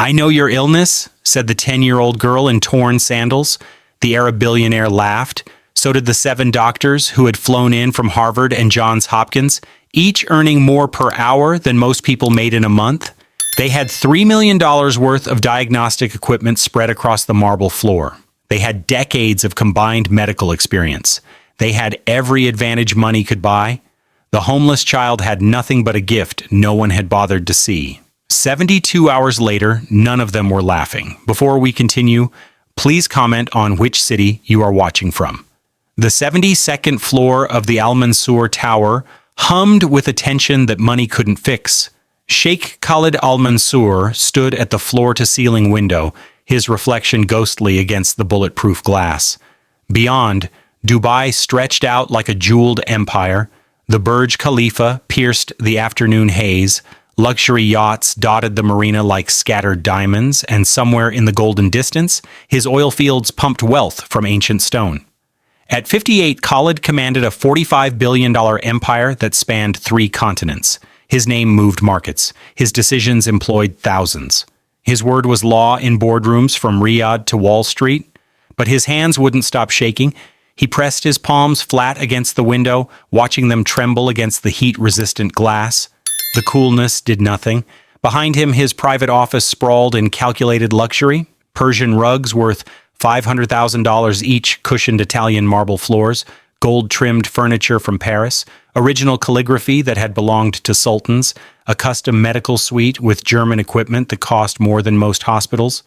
"I know your illness," said the 10-year-old girl in torn sandals. The Arab billionaire laughed. So did the 7 doctors who had flown in from Harvard and Johns Hopkins, each earning more per hour than most people made in a month. They had $3 million worth of diagnostic equipment spread across the marble floor. They had decades of combined medical experience. They had every advantage money could buy. The homeless child had nothing but a gift no one had bothered to see. 72 hours later, none of them were laughing. Before we continue, please comment on which city you are watching from. The 72nd floor of the Al Mansour Tower hummed with a tension that money couldn't fix. Sheikh Khalid Al Mansour stood at the floor-to-ceiling window, his reflection ghostly against the bulletproof glass. Beyond, Dubai stretched out like a jeweled empire. The Burj Khalifa pierced the afternoon haze. Luxury yachts dotted the marina like scattered diamonds, and somewhere in the golden distance, his oil fields pumped wealth from ancient stone. At 58, Khalid commanded a $45 billion empire that spanned 3 continents. His name moved markets. His decisions employed thousands. His word was law in boardrooms from Riyadh to Wall Street. But his hands wouldn't stop shaking. He pressed his palms flat against the window, watching them tremble against the heat-resistant glass. The coolness did nothing. Behind him, his private office sprawled in calculated luxury. Persian rugs worth $500,000 each cushioned Italian marble floors, gold-trimmed furniture from Paris, original calligraphy that had belonged to sultans, a custom medical suite with German equipment that cost more than most hospitals.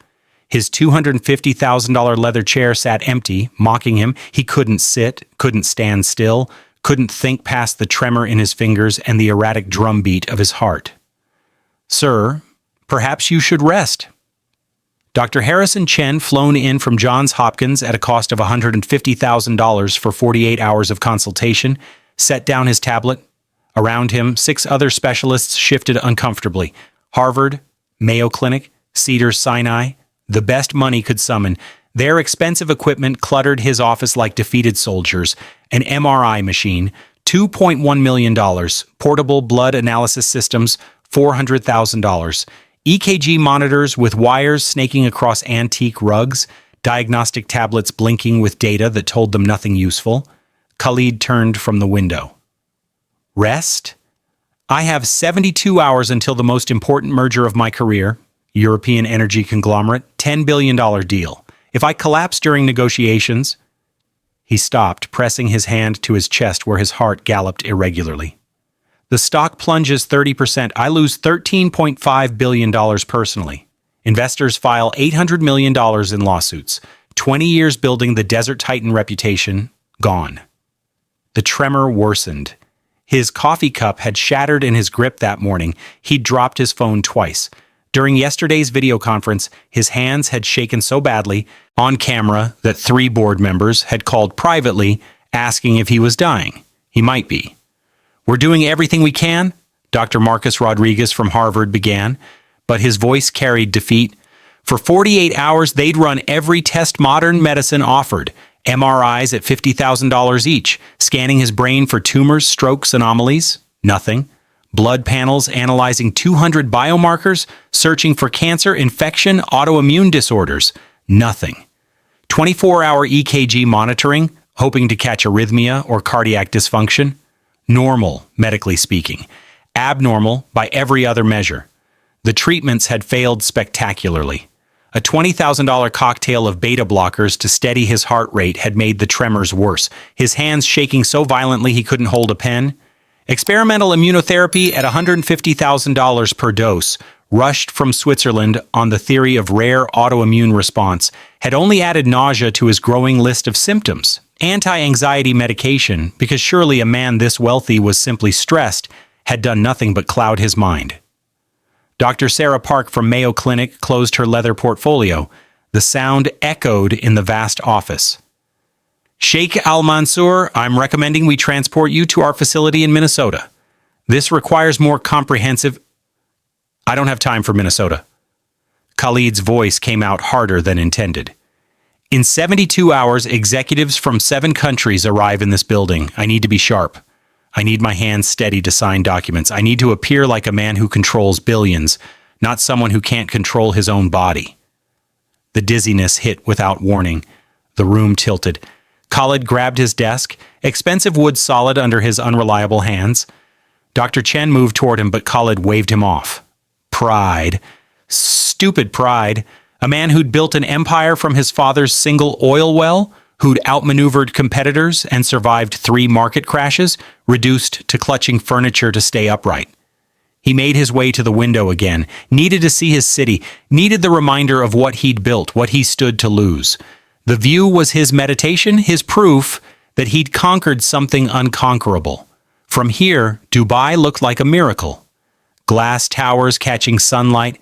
His $250,000 leather chair sat empty, mocking him. He couldn't sit, couldn't stand still, couldn't think past the tremor in his fingers and the erratic drumbeat of his heart. "Sir, perhaps you should rest." Dr. Harrison Chen, flown in from Johns Hopkins at a cost of $150,000 for 48 hours of consultation, set down his tablet. Around him, 6 other specialists shifted uncomfortably. Harvard, Mayo Clinic, Cedars-Sinai, the best money could summon. Their expensive equipment cluttered his office like defeated soldiers. An MRI machine, $2.1 million. Portable blood analysis systems, $400,000. EKG monitors with wires snaking across antique rugs. Diagnostic tablets blinking with data that told them nothing useful. Khalid turned from the window. "Rest? I have 72 hours until the most important merger of my career. European energy conglomerate, $10 billion deal. If I collapse during negotiations..." He stopped, pressing his hand to his chest where his heart galloped irregularly. "The stock plunges 30%. I lose $13.5 billion personally. Investors file $800 million in lawsuits. 20 years building the Desert Titan reputation, gone." The tremor worsened. His coffee cup had shattered in his grip that morning. He'd dropped his phone twice. During yesterday's video conference, his hands had shaken so badly, on camera, that 3 board members had called privately, asking if he was dying. He might be. "We're doing everything we can," Dr. Marcus Rodriguez from Harvard began, but his voice carried defeat. "For 48 hours, they'd run every test modern medicine offered. MRIs at $50,000 each, scanning his brain for tumors, strokes, anomalies. Nothing. Blood panels analyzing 200 biomarkers, searching for cancer, infection, autoimmune disorders. Nothing. 24-hour EKG monitoring, hoping to catch arrhythmia or cardiac dysfunction. Normal, medically speaking. Abnormal by every other measure. The treatments had failed spectacularly. A $20,000 cocktail of beta blockers to steady his heart rate had made the tremors worse, his hands shaking so violently he couldn't hold a pen. Experimental immunotherapy at $150,000 per dose, rushed from Switzerland on the theory of rare autoimmune response, had only added nausea to his growing list of symptoms. Anti-anxiety medication, because surely a man this wealthy was simply stressed, had done nothing but cloud his mind. Dr. Sarah Park from Mayo Clinic closed her leather portfolio. The sound echoed in the vast office. "Sheikh Al Mansour, I'm recommending we transport you to our facility in Minnesota. This requires more comprehensive..." "I don't have time for Minnesota." Khalid's voice came out harder than intended. "In 72 hours, executives from 7 countries arrive in this building. I need to be sharp. I need my hands steady to sign documents. I need to appear like a man who controls billions, not someone who can't control his own body. The dizziness hit without warning. The room tilted. Khalid grabbed his desk, expensive wood solid under his unreliable hands. Dr. Chen moved toward him, but Khalid waved him off. Pride. Stupid pride. A man who'd built an empire from his father's single oil well, who'd outmaneuvered competitors and survived 3 market crashes, reduced to clutching furniture to stay upright. He made his way to the window again, needed to see his city, needed the reminder of what he'd built, what he stood to lose. The view was his meditation, his proof that he'd conquered something unconquerable. From here, Dubai looked like a miracle. Glass towers catching sunlight,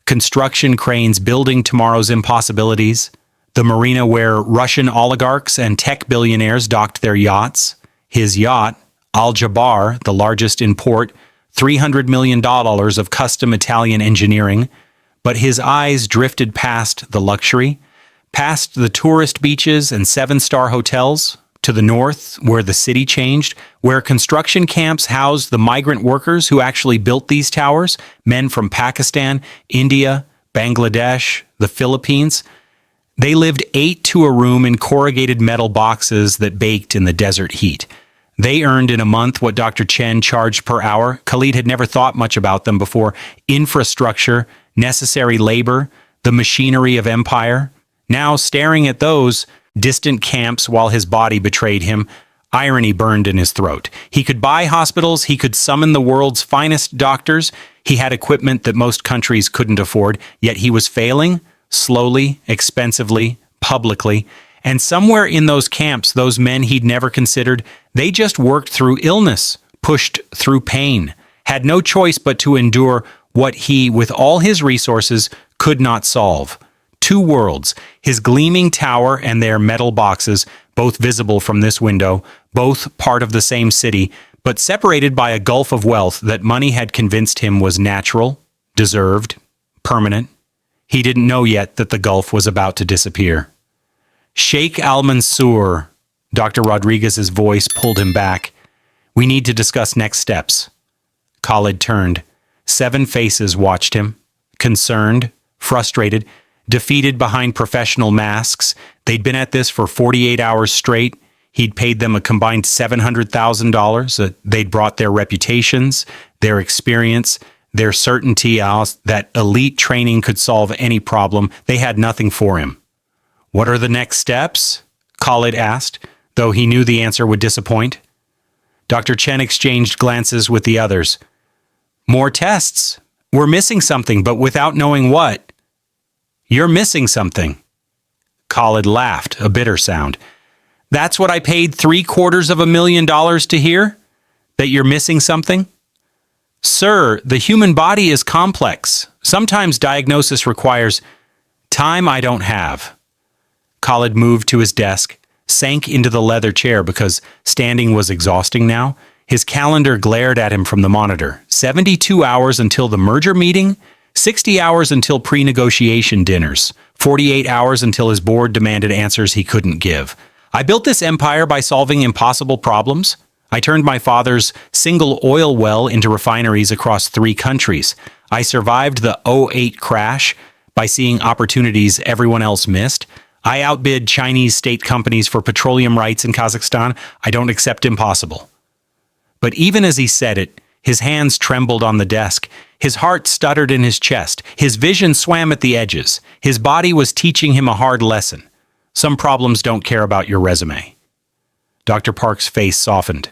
construction cranes building tomorrow's impossibilities, the marina where Russian oligarchs and tech billionaires docked their yachts. His yacht, Al Jabar, the largest in port, $300 million of custom Italian engineering, but his eyes drifted past the luxury, past the tourist beaches and 7-star hotels, to the north, where the city changed, where construction camps housed the migrant workers who actually built these towers, men from Pakistan, India, Bangladesh, the Philippines. They lived 8 to a room in corrugated metal boxes that baked in the desert heat. They earned in a month what Dr. Chen charged per hour. Khalid had never thought much about them before. Infrastructure, necessary labor, the machinery of empire. Now, staring at those distant camps while his body betrayed him, irony burned in his throat. He could buy hospitals, he could summon the world's finest doctors, he had equipment that most countries couldn't afford, yet he was failing, slowly, expensively, publicly. And somewhere in those camps, those men he'd never considered, they just worked through illness, pushed through pain, had no choice but to endure what he, with all his resources, could not solve. 2 worlds, his gleaming tower and their metal boxes, both visible from this window, both part of the same city, but separated by a gulf of wealth that money had convinced him was natural, deserved, permanent. He didn't know yet that the gulf was about to disappear. Sheikh Al-Mansour, Dr. Rodriguez's voice pulled him back. We need to discuss next steps. Khalid turned. 7 faces watched him, concerned, frustrated, defeated behind professional masks. They'd been at this for 48 hours straight. He'd paid them a combined $700,000. They'd brought their reputations, their experience, their certainty that elite training could solve any problem. They had nothing for him. What are the next steps? Khalid asked, though he knew the answer would disappoint. Dr. Chen exchanged glances with the others. More tests. We're missing something, but without knowing what. You're missing something. Khalid laughed, a bitter sound. That's what I paid $750,000 to hear? That you're missing something? Sir, the human body is complex. Sometimes diagnosis requires time I don't have. Khalid moved to his desk, sank into the leather chair because standing was exhausting now. His calendar glared at him from the monitor. 72 hours until the merger meeting, 60 hours until pre-negotiation dinners, 48 hours until his board demanded answers he couldn't give. I built this empire by solving impossible problems. I turned my father's single oil well into refineries across 3 countries. I survived the '08 crash by seeing opportunities everyone else missed. I outbid Chinese state companies for petroleum rights in Kazakhstan. I don't accept impossible. But even as he said it, his hands trembled on the desk. His heart stuttered in his chest. His vision swam at the edges. His body was teaching him a hard lesson. Some problems don't care about your resume. Dr. Park's face softened.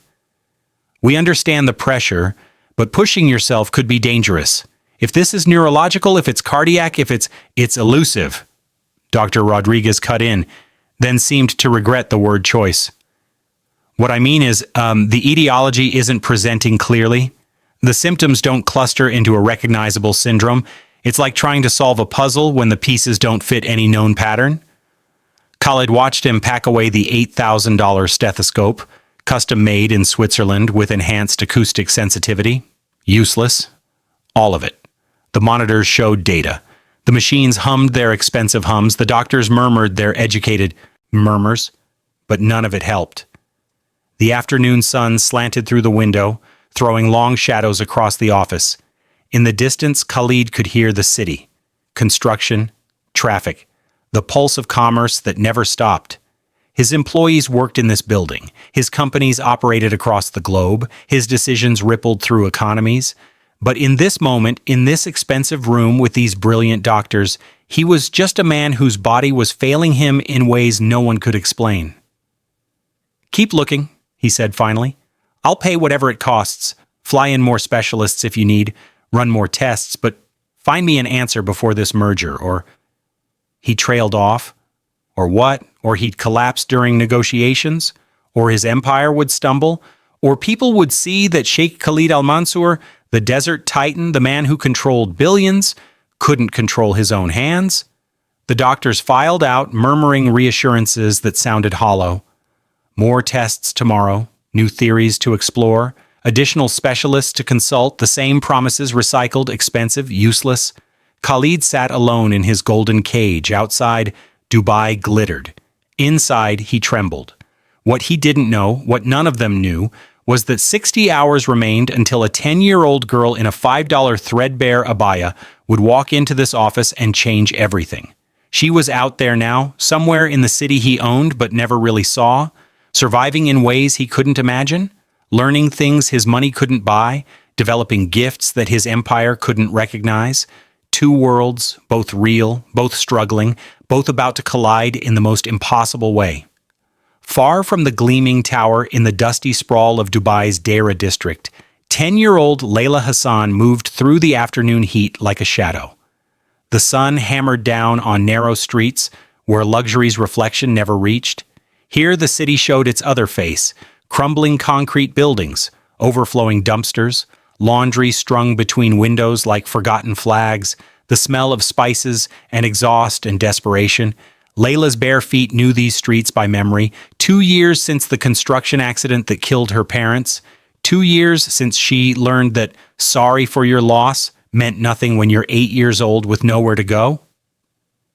We understand the pressure, but pushing yourself could be dangerous. If this is neurological, if it's cardiac, if it's elusive. Dr. Rodriguez cut in, then seemed to regret the word choice. What I mean is, the etiology isn't presenting clearly. The symptoms don't cluster into a recognizable syndrome. It's like trying to solve a puzzle when the pieces don't fit any known pattern. Khalid watched him pack away the $8,000 stethoscope, custom made in Switzerland with enhanced acoustic sensitivity. Useless. All of it. The monitors showed data. The machines hummed their expensive hums. The doctors murmured their educated murmurs, but none of it helped. The afternoon sun slanted through the window, throwing long shadows across the office. In the distance, Khalid could hear the city. Construction, traffic, the pulse of commerce that never stopped. His employees worked in this building. His companies operated across the globe. His decisions rippled through economies. But in this moment, in this expensive room with these brilliant doctors, he was just a man whose body was failing him in ways no one could explain. "Keep looking," he said finally. "I'll pay whatever it costs. Fly in more specialists if you need, run more tests, but find me an answer before this merger," or he trailed off, or what, or he'd collapse during negotiations, or his empire would stumble, or people would see that Sheikh Khalid al-Mansour, the desert titan, the man who controlled billions, couldn't control his own hands. The doctors filed out, murmuring reassurances that sounded hollow. More tests tomorrow, new theories to explore, additional specialists to consult, the same promises recycled, expensive, useless. Khalid sat alone in his golden cage. Outside, Dubai glittered. Inside, he trembled. What he didn't know, what none of them knew, was that 60 hours remained until a 10-year-old girl in a $5 threadbare abaya would walk into this office and change everything. She was out there now, somewhere in the city he owned but never really saw, surviving in ways he couldn't imagine, learning things his money couldn't buy, developing gifts that his empire couldn't recognize. Two worlds, both real, both struggling, both about to collide in the most impossible way. Far from the gleaming tower in the dusty sprawl of Dubai's Deira district, 10-year-old Layla Hassan moved through the afternoon heat like a shadow. The sun hammered down on narrow streets where luxury's reflection never reached. Here the city showed its other face, crumbling concrete buildings, overflowing dumpsters, laundry strung between windows like forgotten flags, the smell of spices and exhaust and desperation. Layla's bare feet knew these streets by memory. 2 years since the construction accident that killed her parents. 2 years since she learned that sorry for your loss meant nothing when you're 8 years old with nowhere to go.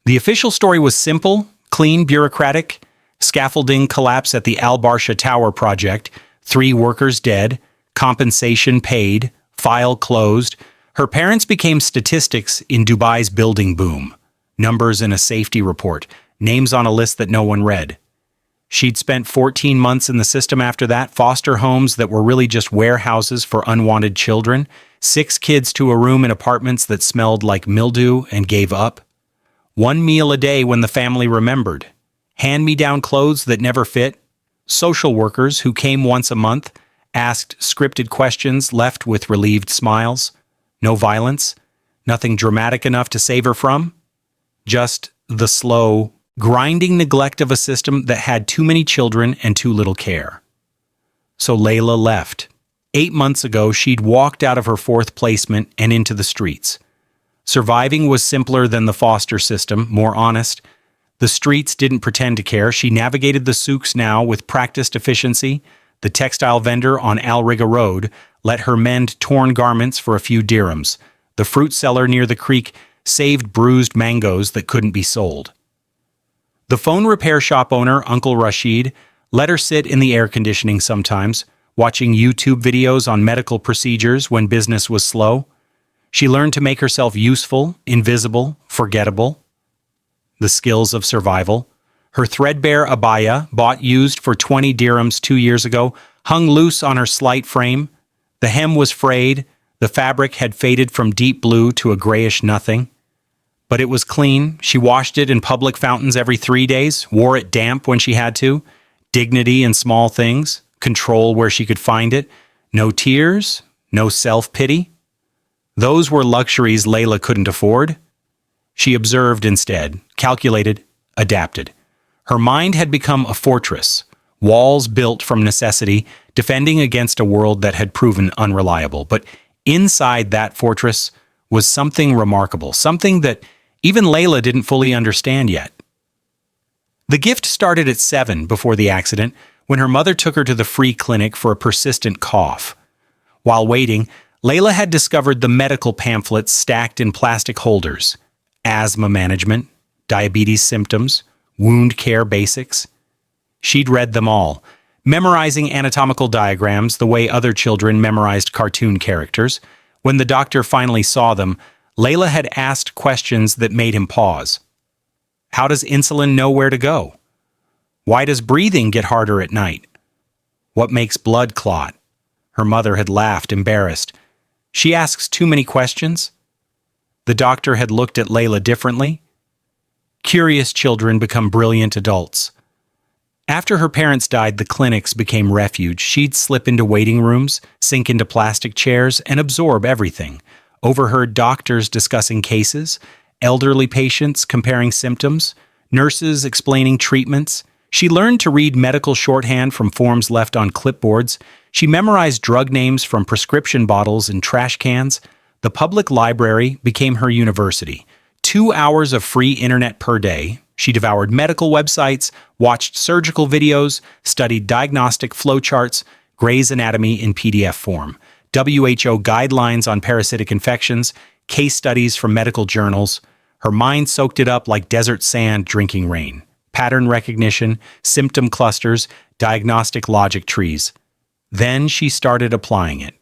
The official story was simple, clean, bureaucratic. Scaffolding collapse at the Al Barsha Tower project. 3 workers dead. Compensation paid. File closed. Her parents became statistics in Dubai's building boom. Numbers in a safety report. Names on a list that no one read. She'd spent 14 months in the system after that, foster homes that were really just warehouses for unwanted children, 6 kids to a room in apartments that smelled like mildew and gave up. 1 meal a day when the family remembered. Hand-me-down clothes that never fit. Social workers who came once a month, asked scripted questions, left with relieved smiles. No violence. Nothing dramatic enough to save her from. Just the slow, grinding neglect of a system that had too many children and too little care. So Layla left. 8 months ago, she'd walked out of her 4th placement and into the streets. Surviving was simpler than the foster system, more honest. The streets didn't pretend to care. She navigated the souks now with practiced efficiency. The textile vendor on Al Riga Road let her mend torn garments for a few dirhams. The fruit seller near the creek saved bruised mangoes that couldn't be sold. The phone repair shop owner, Uncle Rashid, let her sit in the air conditioning sometimes, watching YouTube videos on medical procedures when business was slow. She learned to make herself useful, invisible, forgettable. The skills of survival. Her threadbare abaya, bought used for 20 dirhams 2 years ago, hung loose on her slight frame. The hem was frayed. The fabric had faded from deep blue to a grayish nothing. But it was clean. She washed it in public fountains every 3 days, wore it damp when she had to. Dignity in small things, control where she could find it. No tears, no self-pity. Those were luxuries Layla couldn't afford. She observed instead, calculated, adapted. Her mind had become a fortress, walls built from necessity, defending against a world that had proven unreliable. But inside that fortress was something remarkable, something that even Layla didn't fully understand yet. The gift started at 7 before the accident, when her mother took her to the free clinic for a persistent cough. While waiting, Layla had discovered the medical pamphlets stacked in plastic holders. Asthma management, diabetes symptoms, wound care basics. She'd read them all, memorizing anatomical diagrams the way other children memorized cartoon characters. When the doctor finally saw them, Layla had asked questions that made him pause. How does insulin know where to go? Why does breathing get harder at night? What makes blood clot? Her mother had laughed, embarrassed. She asks too many questions? The doctor had looked at Layla differently. Curious children become brilliant adults. After her parents died, the clinics became refuge. She'd slip into waiting rooms, sink into plastic chairs, and absorb everything. Overheard doctors discussing cases, elderly patients comparing symptoms, nurses explaining treatments. She learned to read medical shorthand from forms left on clipboards. She memorized drug names from prescription bottles and trash cans. The public library became her university. 2 hours of free internet per day. She devoured medical websites, watched surgical videos, studied diagnostic flowcharts, Gray's Anatomy in PDF form, WHO guidelines on parasitic infections, case studies from medical journals. Her mind soaked it up like desert sand drinking rain. Pattern recognition, symptom clusters, diagnostic logic trees. Then she started applying it.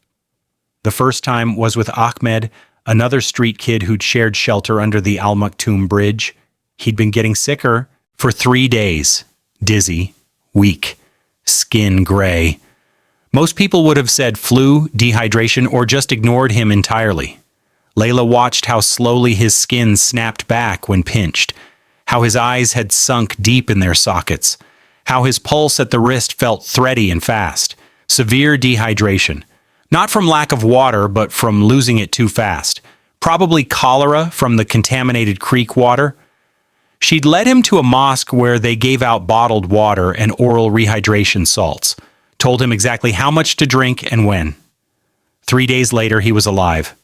The first time was with Ahmed, another street kid who'd shared shelter under the Al Maktoum Bridge. He'd been getting sicker for 3 days. Dizzy, weak, skin gray. Most people would have said flu, dehydration, or just ignored him entirely. Layla watched how slowly his skin snapped back when pinched, how his eyes had sunk deep in their sockets, how his pulse at the wrist felt thready and fast. Severe dehydration. Not from lack of water, but from losing it too fast. Probably cholera from the contaminated creek water. She'd led him to a mosque where they gave out bottled water and oral rehydration salts, told him exactly how much to drink and when. 3 days later, he was alive.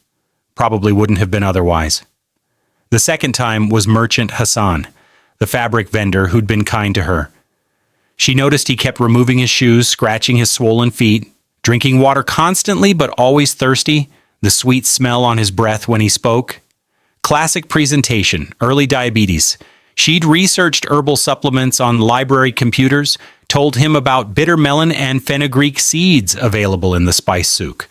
Probably wouldn't have been otherwise. The second time was Merchant Hassan, the fabric vendor who'd been kind to her. She noticed he kept removing his shoes, scratching his swollen feet, drinking water constantly but always thirsty, the sweet smell on his breath when he spoke. Classic presentation, early diabetes. She'd researched herbal supplements on library computers, told him about bitter melon and fenugreek seeds available in the spice souk.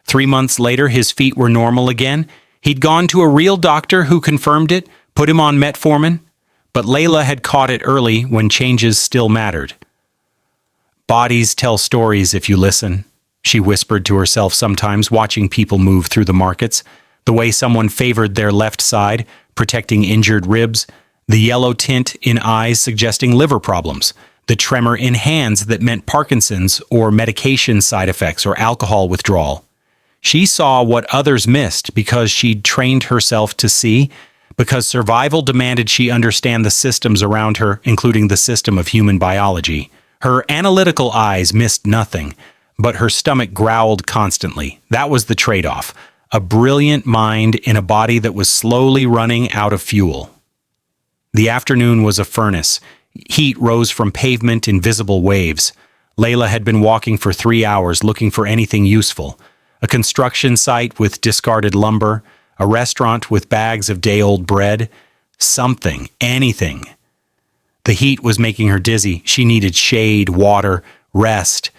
3 months later, his feet were normal again. He'd gone to a real doctor who confirmed it, put him on metformin. But Layla had caught it early when changes still mattered. Bodies tell stories if you listen, she whispered to herself sometimes, watching people move through the markets. The way someone favored their left side, protecting injured ribs. The yellow tint in eyes suggesting liver problems. The tremor in hands that meant Parkinson's or medication side effects or alcohol withdrawal. She saw what others missed because she'd trained herself to see, because survival demanded she understand the systems around her, including the system of human biology. Her analytical eyes missed nothing, but her stomach growled constantly. That was the trade-off. A brilliant mind in a body that was slowly running out of fuel. The afternoon was a furnace. Heat rose from pavement in visible waves. Layla had been walking for 3 hours looking for anything useful. A construction site with discarded lumber, a restaurant with bags of day-old bread. Something, anything. The heat was making her dizzy. She needed shade, water, rest.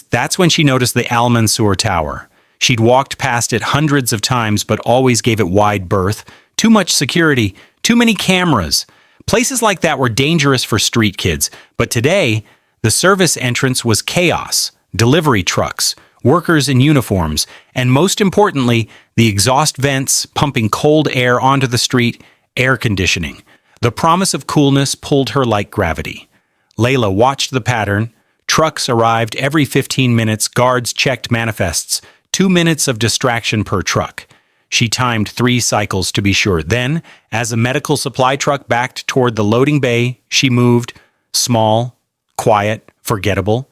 That's when she noticed the Al Mansour Tower. She'd walked past it hundreds of times, but always gave it wide berth. Too much security, too many cameras. Places like that were dangerous for street kids. But today, the service entrance was chaos. Delivery trucks, workers in uniforms, and most importantly, the exhaust vents pumping cold air onto the street, air conditioning. The promise of coolness pulled her like gravity. Layla watched the pattern. Trucks arrived every 15 minutes, guards checked manifests, 2 minutes of distraction per truck. She timed 3 cycles to be sure. Then, as a medical supply truck backed toward the loading bay, she moved, small, quiet, forgettable.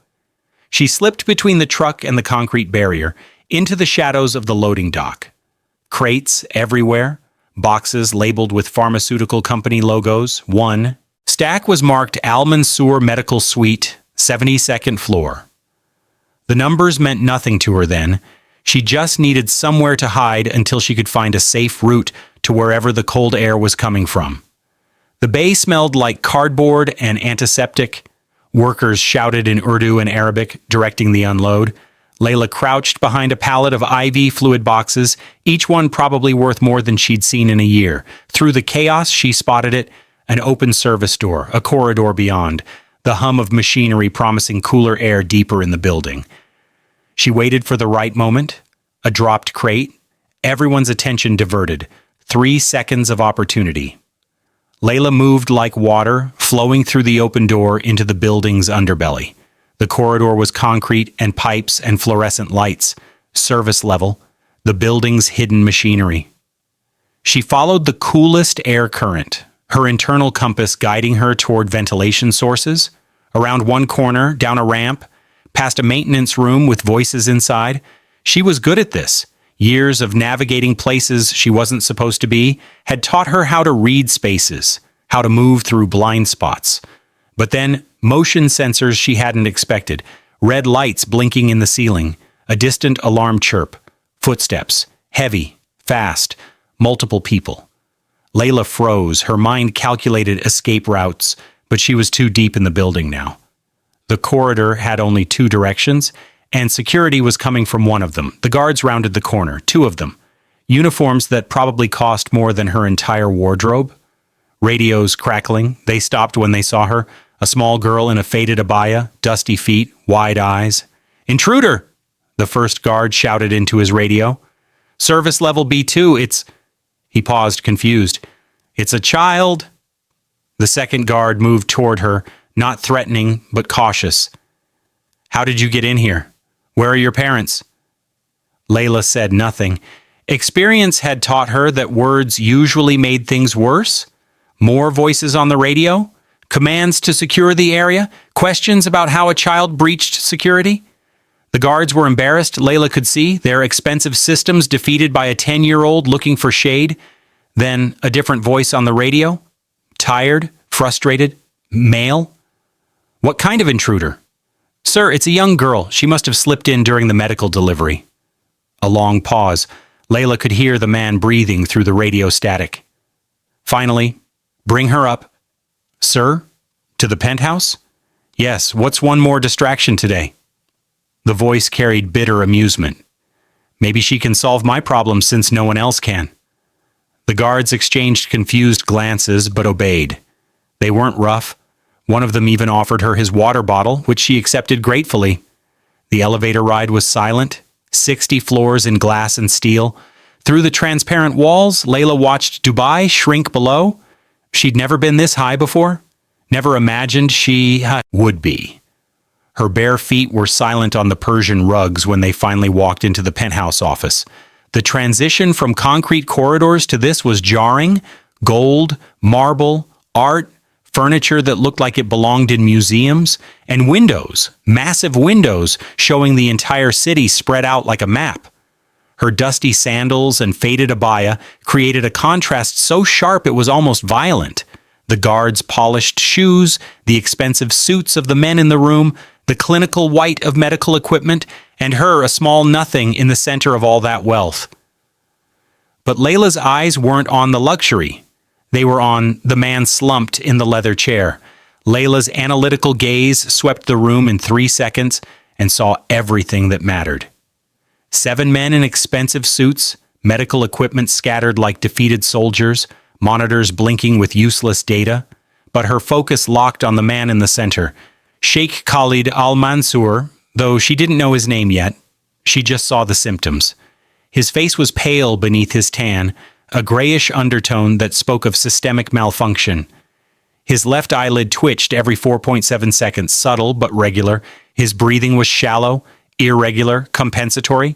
She slipped between the truck and the concrete barrier, into the shadows of the loading dock. Crates everywhere, boxes labeled with pharmaceutical company logos. One stack was marked Al Mansour Medical Suite, 72nd floor. The numbers meant nothing to her then. She just needed somewhere to hide until she could find a safe route to wherever the cold air was coming from. The bay smelled like cardboard and antiseptic. Workers shouted in Urdu and Arabic, directing the unload. Layla crouched behind a pallet of IV fluid boxes, each one probably worth more than she'd seen in a year. Through the chaos, she spotted it, an open service door, a corridor beyond, the hum of machinery promising cooler air deeper in the building. She waited for the right moment, a dropped crate, everyone's attention diverted. 3 seconds of opportunity. Layla moved like water, flowing through the open door into the building's underbelly. The corridor was concrete and pipes and fluorescent lights, service level, the building's hidden machinery. She followed the coolest air current, her internal compass guiding her toward ventilation sources, around one corner, down a ramp, past a maintenance room with voices inside. She was good at this. Years of navigating places she wasn't supposed to be had taught her how to read spaces, how to move through blind spots. But then, motion sensors she hadn't expected, red lights blinking in the ceiling, a distant alarm chirp, footsteps, heavy, fast, multiple people. Layla froze, her mind calculated escape routes, but she was too deep in the building now. The corridor had only 2 directions, and security was coming from one of them. The guards rounded the corner, 2 of them. Uniforms that probably cost more than her entire wardrobe. Radios crackling. They stopped when they saw her. A small girl in a faded abaya, dusty feet, wide eyes. "Intruder!" the first guard shouted into his radio. "Service level B2, it's..." He paused, confused. "It's a child." The second guard moved toward her, not threatening, but cautious. "How did you get in here? Where are your parents?" Layla said nothing. Experience had taught her that words usually made things worse. More voices on the radio, commands to secure the area, questions about how a child breached security. The guards were embarrassed, Layla could see, their expensive systems defeated by a 10-year-old looking for shade. Then a different voice on the radio. Tired, frustrated, male. What kind of intruder? "Sir, it's a young girl. She must have slipped in during the medical delivery." A long pause. Layla could hear the man breathing through the radio static. Finally, "Bring her up." "Sir? To the penthouse?" "Yes, what's one more distraction today?" The voice carried bitter amusement. "Maybe she can solve my problem since no one else can." The guards exchanged confused glances but obeyed. They weren't rough. One of them even offered her his water bottle, which she accepted gratefully. The elevator ride was silent, 60 floors in glass and steel. Through the transparent walls, Layla watched Dubai shrink below. She'd never been this high before, never imagined she would be. Her bare feet were silent on the Persian rugs when they finally walked into the penthouse office. The transition from concrete corridors to this was jarring. Gold, marble, art, furniture that looked like it belonged in museums, and windows, massive windows showing the entire city spread out like a map. Her dusty sandals and faded abaya created a contrast so sharp it was almost violent. The guards' polished shoes, the expensive suits of the men in the room, the clinical white of medical equipment, and her a small nothing in the center of all that wealth. But Layla's eyes weren't on the luxury. They were on the man slumped in the leather chair. Layla's analytical gaze swept the room in 3 seconds and saw everything that mattered. 7 men in expensive suits, medical equipment scattered like defeated soldiers, monitors blinking with useless data. But her focus locked on the man in the center, Sheikh Khalid Al-Mansour, though she didn't know his name yet. She just saw the symptoms. His face was pale beneath his tan, a grayish undertone that spoke of systemic malfunction. His left eyelid twitched every 4.7 seconds, subtle but regular. His breathing was shallow, irregular, compensatory.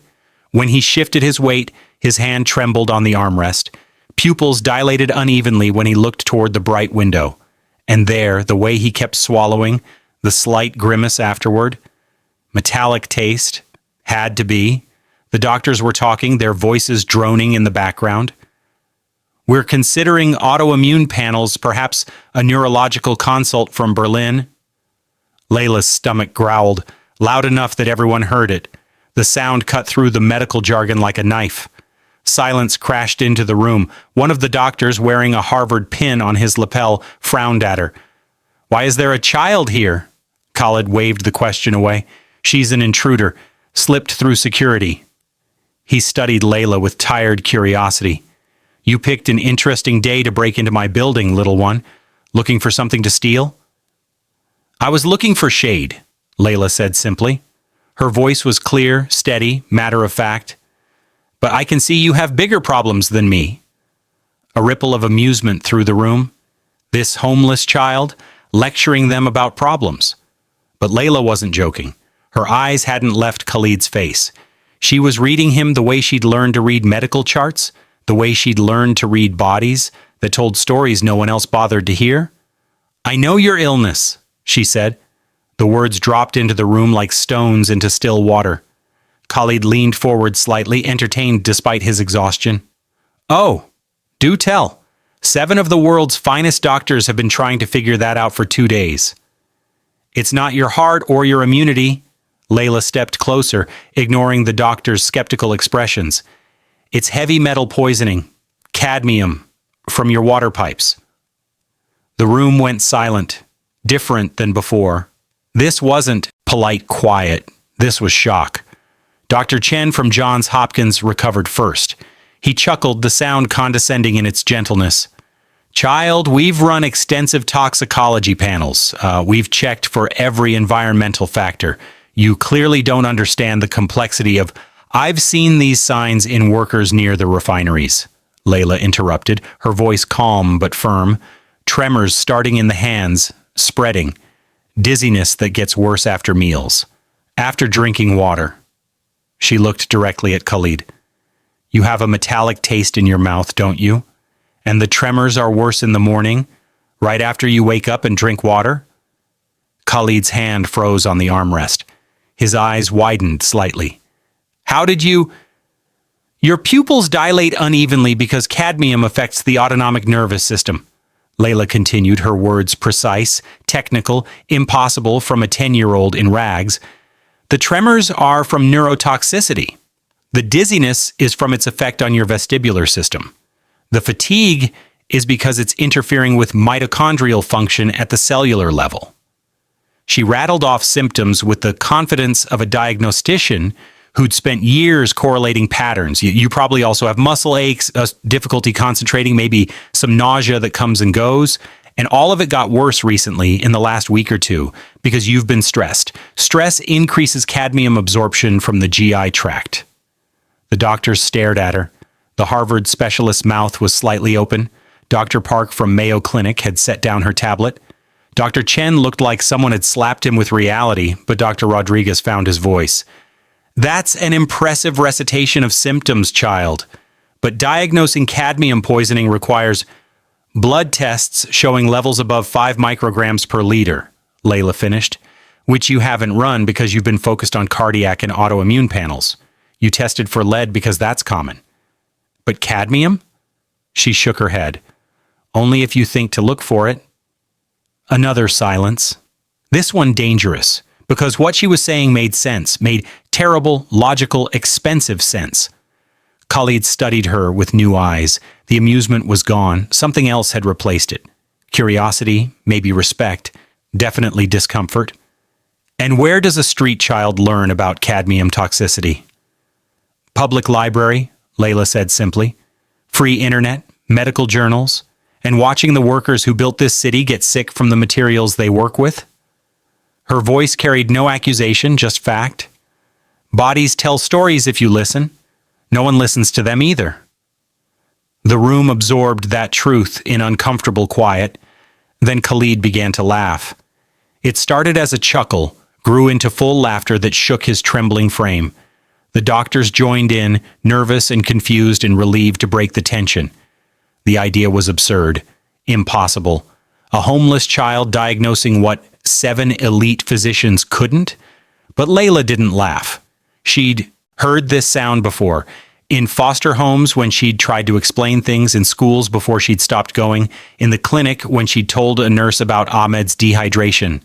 When he shifted his weight, his hand trembled on the armrest. Pupils dilated unevenly when he looked toward the bright window. And there, the way he kept swallowing, the slight grimace afterward. Metallic taste. Had to be. The doctors were talking, their voices droning in the background. "We're considering autoimmune panels, perhaps a neurological consult from Berlin." Layla's stomach growled, loud enough that everyone heard it. The sound cut through the medical jargon like a knife. Silence crashed into the room. One of the doctors, wearing a Harvard pin on his lapel, frowned at her. "Why is there a child here?" Khalid waved the question away. "She's an intruder. Slipped through security. He studied Layla with tired curiosity. You picked an interesting day to break into my building, little one. Looking for something to steal? I was looking for shade, Layla said simply. Her voice was clear, steady, matter-of-fact. But I can see you have bigger problems than me. A ripple of amusement through the room. This homeless child lecturing them about problems. But Layla wasn't joking. Her eyes hadn't left Khalid's face. She was reading him the way she'd learned to read medical charts, the way she'd learned to read bodies that told stories no one else bothered to hear. I know your illness, she said. The words dropped into the room like stones into still water. Khalid leaned forward slightly, entertained despite his exhaustion. Oh, do tell. 7 of the world's finest doctors have been trying to figure that out for 2 days. It's not your heart or your immunity. Layla stepped closer, ignoring the doctor's skeptical expressions. It's heavy metal poisoning, cadmium, from your water pipes. The room went silent, different than before. This wasn't polite quiet. This was shock. Dr. Chen from Johns Hopkins recovered first. He chuckled, the sound condescending in its gentleness. Child, we've run extensive toxicology panels. We've checked for every environmental factor. You clearly don't understand the complexity of... I've seen these signs in workers near the refineries, Layla interrupted, her voice calm but firm. Tremors starting in the hands, spreading. Dizziness that gets worse after meals. After drinking water. She looked directly at Khalid. You have a metallic taste in your mouth, don't you? And the tremors are worse in the morning, right after you wake up and drink water? Khalid's hand froze on the armrest. His eyes widened slightly. How did you... Your pupils dilate unevenly because cadmium affects the autonomic nervous system. Layla continued, her words precise, technical, impossible from a 10-year-old in rags. The tremors are from neurotoxicity. The dizziness is from its effect on your vestibular system. The fatigue is because it's interfering with mitochondrial function at the cellular level. She rattled off symptoms with the confidence of a diagnostician who'd spent years correlating patterns. You probably also have muscle aches, difficulty concentrating, maybe some nausea that comes and goes. And all of it got worse recently in the last week or two because you've been stressed. Stress increases cadmium absorption from the GI tract. The doctors stared at her. The Harvard specialist's mouth was slightly open. Dr. Park from Mayo Clinic had set down her tablet. Dr. Chen looked like someone had slapped him with reality, but Dr. Rodriguez found his voice. That's an impressive recitation of symptoms, child. But diagnosing cadmium poisoning requires blood tests showing levels above 5 micrograms per liter, Layla finished, which you haven't run because you've been focused on cardiac and autoimmune panels. You tested for lead because that's common. But cadmium? She shook her head. Only if you think to look for it. Another silence. This one dangerous, because what she was saying made sense, made terrible, logical, expensive sense. Khalid studied her with new eyes. The amusement was gone. Something else had replaced it. Curiosity, maybe respect, definitely discomfort. And where does a street child learn about cadmium toxicity? Public library, Layla said simply. Free internet, medical journals, and watching the workers who built this city get sick from the materials they work with. Her voice carried no accusation, just fact. Bodies tell stories if you listen. No one listens to them either. The room absorbed that truth in uncomfortable quiet. Then Khalid began to laugh. It started as a chuckle, grew into full laughter that shook his trembling frame. The doctors joined in, nervous and confused and relieved to break the tension. The idea was absurd, impossible. A homeless child diagnosing what 7 elite physicians couldn't? But Layla didn't laugh. She'd heard this sound before. In foster homes when she'd tried to explain things, in schools before she'd stopped going, in the clinic when she'd told a nurse about Ahmed's dehydration.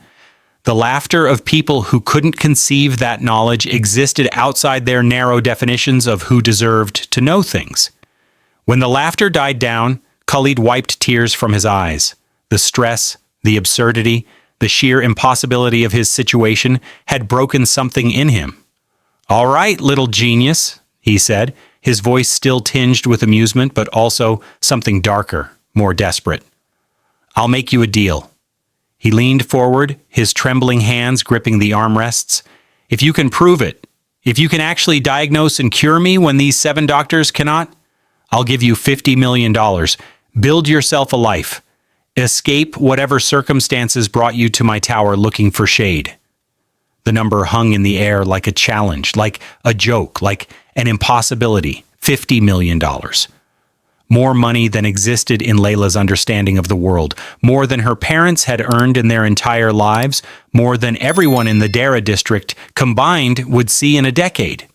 The laughter of people who couldn't conceive that knowledge existed outside their narrow definitions of who deserved to know things. When the laughter died down, Khalid wiped tears from his eyes. The stress, the absurdity, the sheer impossibility of his situation had broken something in him. All right, little genius, he said, his voice still tinged with amusement, but also something darker, more desperate. I'll make you a deal. He leaned forward, his trembling hands gripping the armrests. If you can prove it, if you can actually diagnose and cure me when these 7 doctors cannot, I'll give you $50 million. Build yourself a life. Escape whatever circumstances brought you to my tower looking for shade. The number hung in the air like a challenge, like a joke, like an impossibility. $50 million. More money than existed in Layla's understanding of the world, more than her parents had earned in their entire lives, more than everyone in the Dara district combined would see in a decade.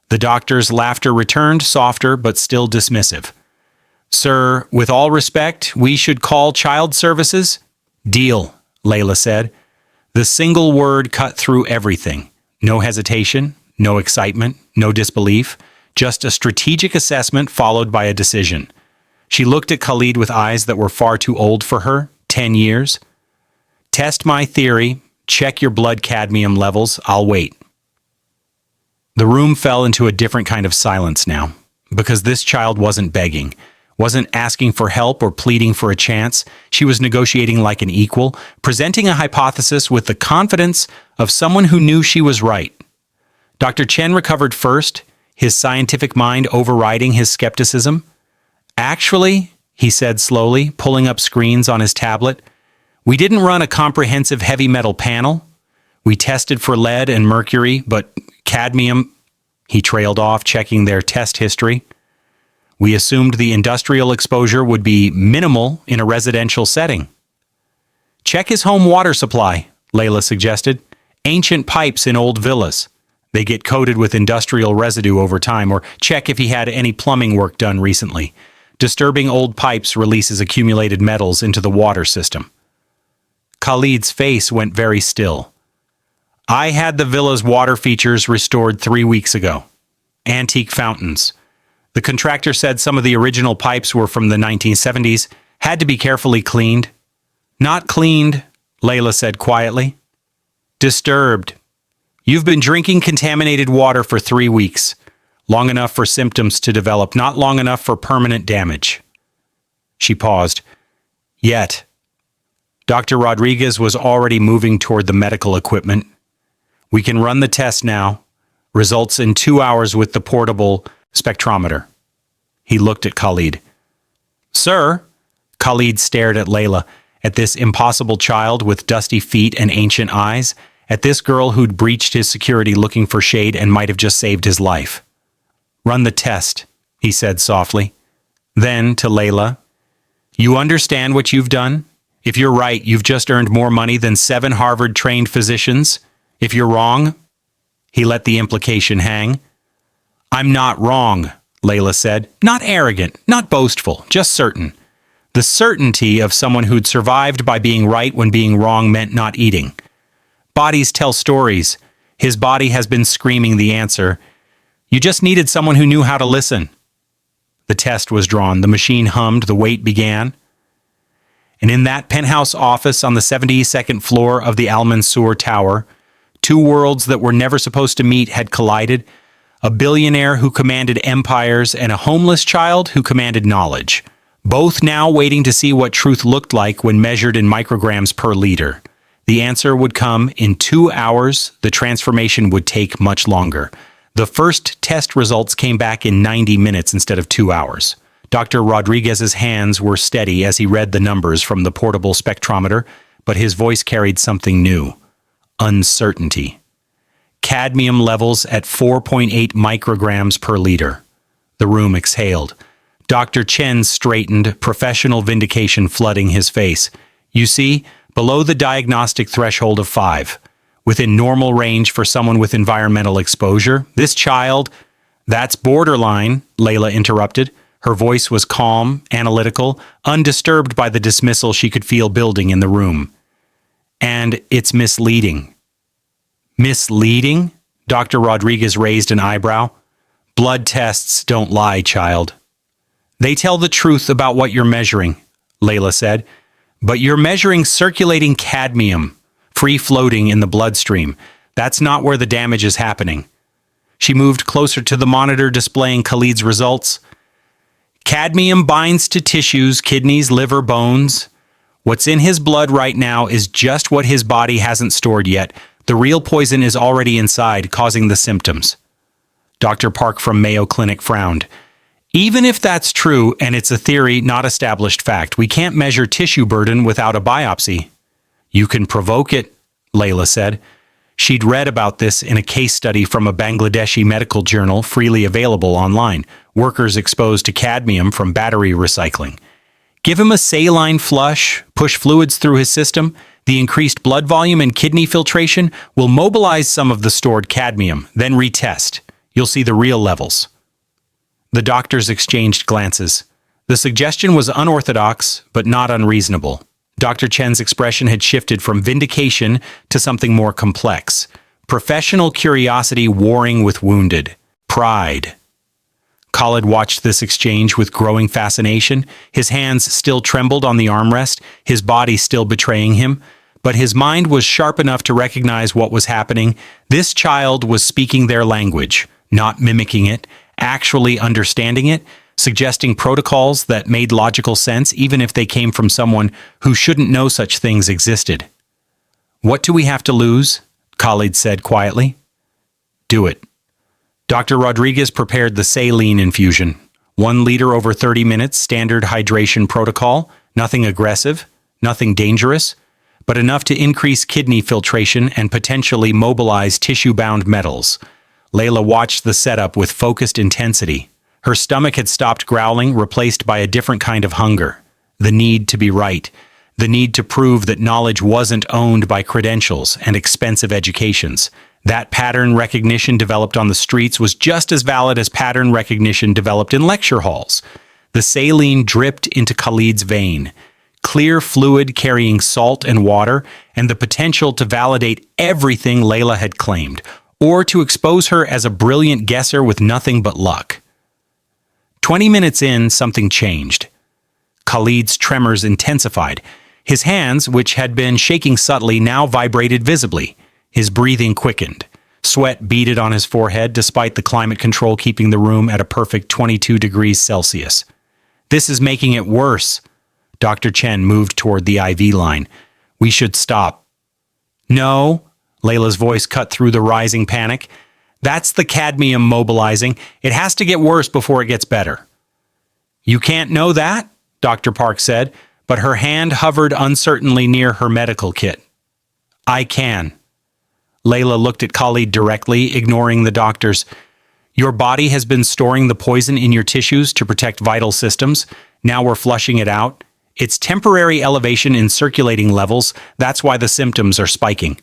The doctor's laughter returned, softer but still dismissive. Sir, with all respect, we should call child services? Deal, Layla said. The single word cut through everything. No hesitation, no excitement, no disbelief, just a strategic assessment followed by a decision. She looked at Khalid with eyes that were far too old for her, 10 years. Test my theory, check your blood cadmium levels, I'll wait. The room fell into a different kind of silence now, because this child wasn't begging, wasn't asking for help or pleading for a chance. She was negotiating like an equal, presenting a hypothesis with the confidence of someone who knew she was right. Dr. Chen recovered first, his scientific mind overriding his skepticism. Actually, he said slowly, pulling up screens on his tablet, we didn't run a comprehensive heavy metal panel. We tested for lead and mercury, but cadmium, he trailed off, checking their test history. We assumed the industrial exposure would be minimal in a residential setting. Check his home water supply, Layla suggested. Ancient pipes in old villas. They get coated with industrial residue over time, or check if he had any plumbing work done recently. Disturbing old pipes releases accumulated metals into the water system. Khalid's face went very still. I had the villa's water features restored 3 weeks ago. Antique fountains. The contractor said some of the original pipes were from the 1970s, had to be carefully cleaned. Not cleaned, Layla said quietly. Disturbed. You've been drinking contaminated water for 3 weeks. Long enough for symptoms to develop, not long enough for permanent damage. She paused. Yet. Dr. Rodriguez was already moving toward the medical equipment. We can run the test now. Results in 2 hours with the portable spectrometer. He looked at Khalid. Sir? Khalid stared at Layla, at this impossible child with dusty feet and ancient eyes, at this girl who'd breached his security looking for shade and might have just saved his life. Run the test, he said softly. Then, to Layla, you understand what you've done? If you're right, you've just earned more money than 7 Harvard-trained physicians. If you're wrong, he let the implication hang. I'm not wrong, Layla said. Not arrogant, not boastful, just certain. The certainty of someone who'd survived by being right when being wrong meant not eating. Bodies tell stories. His body has been screaming the answer. You just needed someone who knew how to listen. The test was drawn. The machine hummed. The wait began. And in that penthouse office on the 72nd floor of the Al Mansour Tower, 2 worlds that were never supposed to meet had collided. A billionaire who commanded empires and a homeless child who commanded knowledge. Both now waiting to see what truth looked like when measured in micrograms per liter. The answer would come in 2 hours. The transformation would take much longer. The first test results came back in 90 minutes instead of 2 hours. Dr. Rodriguez's hands were steady as he read the numbers from the portable spectrometer, but his voice carried something new. Uncertainty. Cadmium levels at 4.8 micrograms per liter. The room exhaled. Dr. Chen straightened, professional vindication flooding his face. You see, below the diagnostic threshold of 5. Within normal range for someone with environmental exposure. This child, that's borderline, Layla interrupted. Her voice was calm, analytical, undisturbed by the dismissal she could feel building in the room. And it's misleading. Misleading? Dr. Rodriguez raised an eyebrow. Blood tests don't lie, child. They tell the truth about what you're measuring, Layla said. But you're measuring circulating cadmium, free floating in the bloodstream. That's not where the damage is happening. She moved closer to the monitor displaying Khalid's results. Cadmium binds to tissues, kidneys, liver, bones. What's in his blood right now is just what his body hasn't stored yet. The real poison is already inside, causing the symptoms. Dr. Park from Mayo Clinic frowned. Even if that's true, and it's a theory, not established fact, we can't measure tissue burden without a biopsy. You can provoke it, Layla said. She'd read about this in a case study from a Bangladeshi medical journal freely available online, workers exposed to cadmium from battery recycling. Give him a saline flush, push fluids through his system. The increased blood volume and kidney filtration will mobilize some of the stored cadmium, then retest. You'll see the real levels. The doctors exchanged glances. The suggestion was unorthodox, but not unreasonable. Dr. Chen's expression had shifted from vindication to something more complex. Professional curiosity warring with wounded pride. Khalid watched this exchange with growing fascination. His hands still trembled on the armrest, his body still betraying him. But his mind was sharp enough to recognize what was happening. This child was speaking their language, not mimicking it, actually understanding it, suggesting protocols that made logical sense even if they came from someone who shouldn't know such things existed. What do we have to lose? Khalid said quietly. Do it. Dr. Rodriguez prepared the saline infusion. 1 liter over 30 minutes, standard hydration protocol, nothing aggressive, nothing dangerous, but enough to increase kidney filtration and potentially mobilize tissue-bound metals. Layla watched the setup with focused intensity. Her stomach had stopped growling, replaced by a different kind of hunger. The need to be right. The need to prove that knowledge wasn't owned by credentials and expensive educations. That pattern recognition developed on the streets was just as valid as pattern recognition developed in lecture halls. The saline dripped into Khalid's vein. Clear fluid carrying salt and water, and the potential to validate everything Layla had claimed, or to expose her as a brilliant guesser with nothing but luck. 20 minutes in, something changed. Khalid's tremors intensified. His hands, which had been shaking subtly, now vibrated visibly. His breathing quickened. Sweat beaded on his forehead, despite the climate control keeping the room at a perfect 22 degrees Celsius. This is making it worse. Dr. Chen moved toward the IV line. We should stop. No. Layla's voice cut through the rising panic. That's the cadmium mobilizing. It has to get worse before it gets better. You can't know that, Dr. Park said, but her hand hovered uncertainly near her medical kit. I can. Layla looked at Khalid directly, ignoring the doctors. Your body has been storing the poison in your tissues to protect vital systems. Now we're flushing it out. It's temporary elevation in circulating levels. That's why the symptoms are spiking.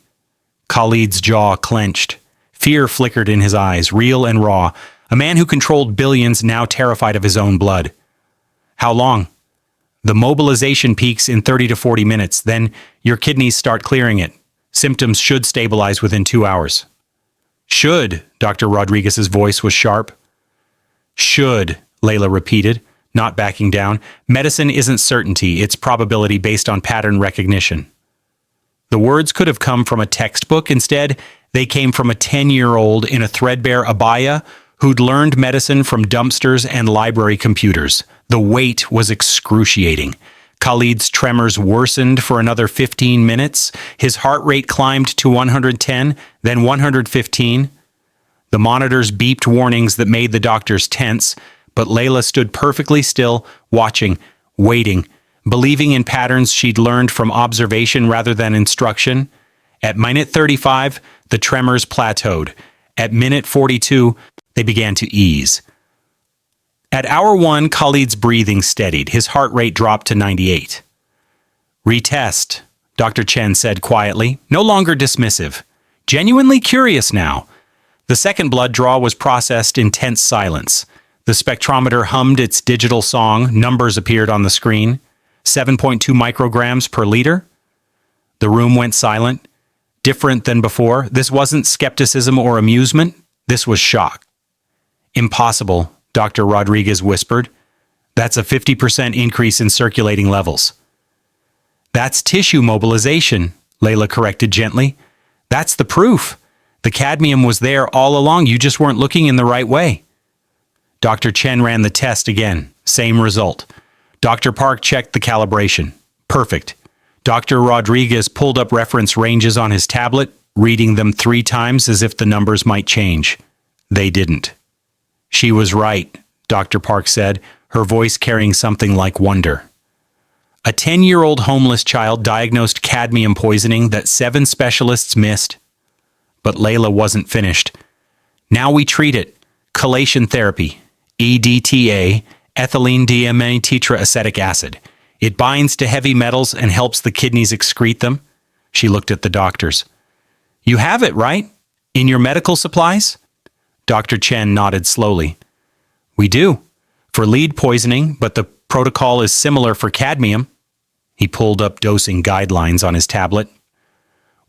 Khalid's jaw clenched. Fear flickered in his eyes, real and raw. A man who controlled billions, now terrified of his own blood. How long? The mobilization peaks in 30 to 40 minutes. Then your kidneys start clearing it. Symptoms should stabilize within 2 hours. Should, Dr. Rodriguez's voice was sharp. Should, Layla repeated, not backing down. Medicine isn't certainty, it's probability based on pattern recognition. The words could have come from a textbook. Instead, they came from a 10-year-old in a threadbare abaya who'd learned medicine from dumpsters and library computers. The weight was excruciating. Khalid's tremors worsened for another 15 minutes. His heart rate climbed to 110, then 115. The monitors beeped warnings that made the doctors tense, but Layla stood perfectly still, watching, waiting, believing in patterns she'd learned from observation rather than instruction. At minute 35, the tremors plateaued. At minute 42, they began to ease. At hour 1, Khalid's breathing steadied. His heart rate dropped to 98. Retest, Dr. Chen said quietly, no longer dismissive. Genuinely curious now. The second blood draw was processed in tense silence. The spectrometer hummed its digital song. Numbers appeared on the screen. 7.2 micrograms per liter. The room went silent. Different than before. This wasn't skepticism or amusement. This was shock. Impossible, Dr. Rodriguez whispered. That's a 50% increase in circulating levels. That's tissue mobilization, Layla corrected gently. That's the proof. The cadmium was there all along, you just weren't looking in the right way. Dr. Chen ran the test again. Same result. Dr. Park checked the calibration. Perfect. Dr. Rodriguez pulled up reference ranges on his tablet, reading them 3 times as if the numbers might change. They didn't. She was right, Dr. Park said, her voice carrying something like wonder. A 10-year-old homeless child diagnosed cadmium poisoning that 7 specialists missed. But Layla wasn't finished. Now we treat it. Chelation therapy, EDTA, ethylene diaminotetraacetic acid. It binds to heavy metals and helps the kidneys excrete them. She looked at the doctors. You have it, right? In your medical supplies? Dr. Chen nodded slowly. We do. For lead poisoning, but the protocol is similar for cadmium. He pulled up dosing guidelines on his tablet.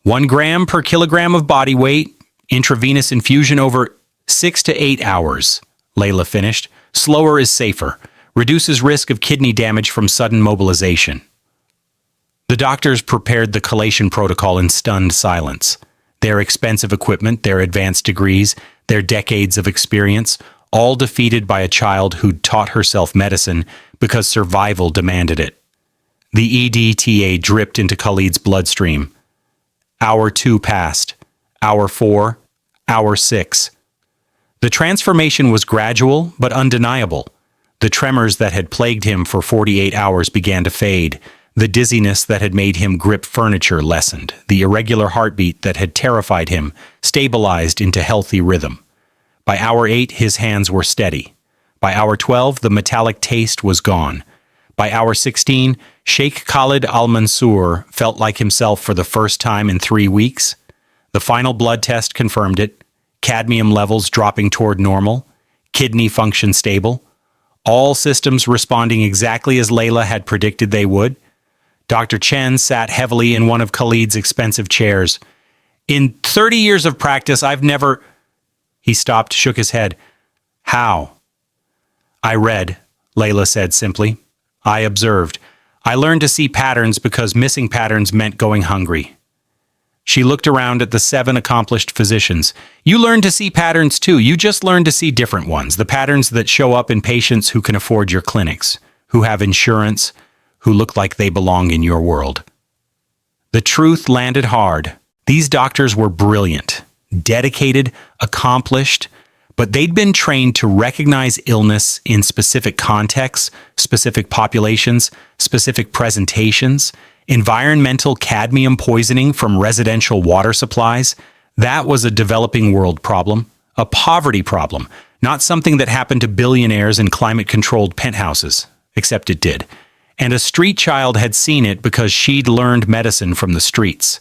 1 gram per kilogram of body weight, intravenous infusion over 6 to 8 hours. Layla finished. Slower is safer. Reduces risk of kidney damage from sudden mobilization. The doctors prepared the chelation protocol in stunned silence. Their expensive equipment, their advanced degrees, their decades of experience, all defeated by a child who'd taught herself medicine because survival demanded it. The EDTA dripped into Khalid's bloodstream. Hour 2 passed. Hour 4. Hour 6. The transformation was gradual but undeniable. The tremors that had plagued him for 48 hours began to fade. The dizziness that had made him grip furniture lessened. The irregular heartbeat that had terrified him stabilized into healthy rhythm. By hour 8, his hands were steady. By hour 12, the metallic taste was gone. By hour 16, Sheikh Khalid al-Mansour felt like himself for the first time in 3 weeks. The final blood test confirmed it. Cadmium levels dropping toward normal. Kidney function stable. All systems responding exactly as Layla had predicted they would. Dr. Chen sat heavily in one of Khalid's expensive chairs. In 30 years of practice, I've never... He stopped, shook his head. How? I read, Layla said simply. I observed. I learned to see patterns because missing patterns meant going hungry. She looked around at the 7 accomplished physicians. You learned to see patterns too. You just learned to see different ones. The patterns that show up in patients who can afford your clinics, who have insurance, who look like they belong in your world. The truth landed hard. These doctors were brilliant, dedicated, accomplished, but they'd been trained to recognize illness in specific contexts, specific populations, specific presentations. Environmental cadmium poisoning from residential water supplies, that was a developing world problem, a poverty problem, not something that happened to billionaires in climate-controlled penthouses, except it did. And a street child had seen it because she'd learned medicine from the streets.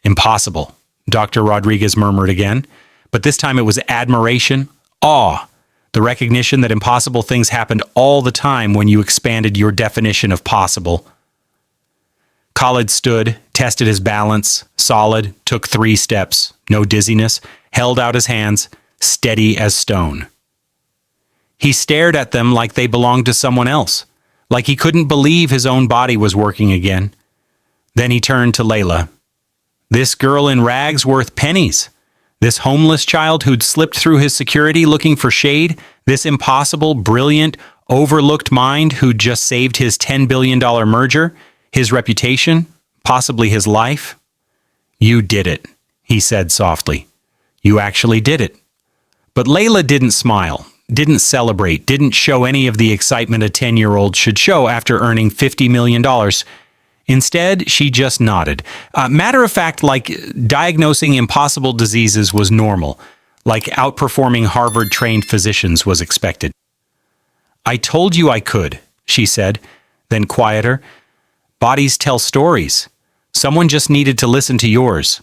Impossible, Dr. Rodriguez murmured again, but this time it was admiration, awe, the recognition that impossible things happened all the time when you expanded your definition of possible. Khalid stood, tested his balance, solid, took 3 steps, no dizziness, held out his hands, steady as stone. He stared at them like they belonged to someone else, like he couldn't believe his own body was working again. Then he turned to Layla. This girl in rags worth pennies. This homeless child who'd slipped through his security looking for shade, this impossible, brilliant, overlooked mind who'd just saved his $10 billion merger, his reputation, possibly his life. You did it, he said softly. You actually did it. But Layla didn't smile, didn't celebrate, didn't show any of the excitement a 10-year-old should show after earning $50 million. Instead, she just nodded. Matter of fact, like diagnosing impossible diseases was normal, like outperforming Harvard-trained physicians was expected. I told you I could, she said, then quieter. Bodies tell stories. Someone just needed to listen to yours.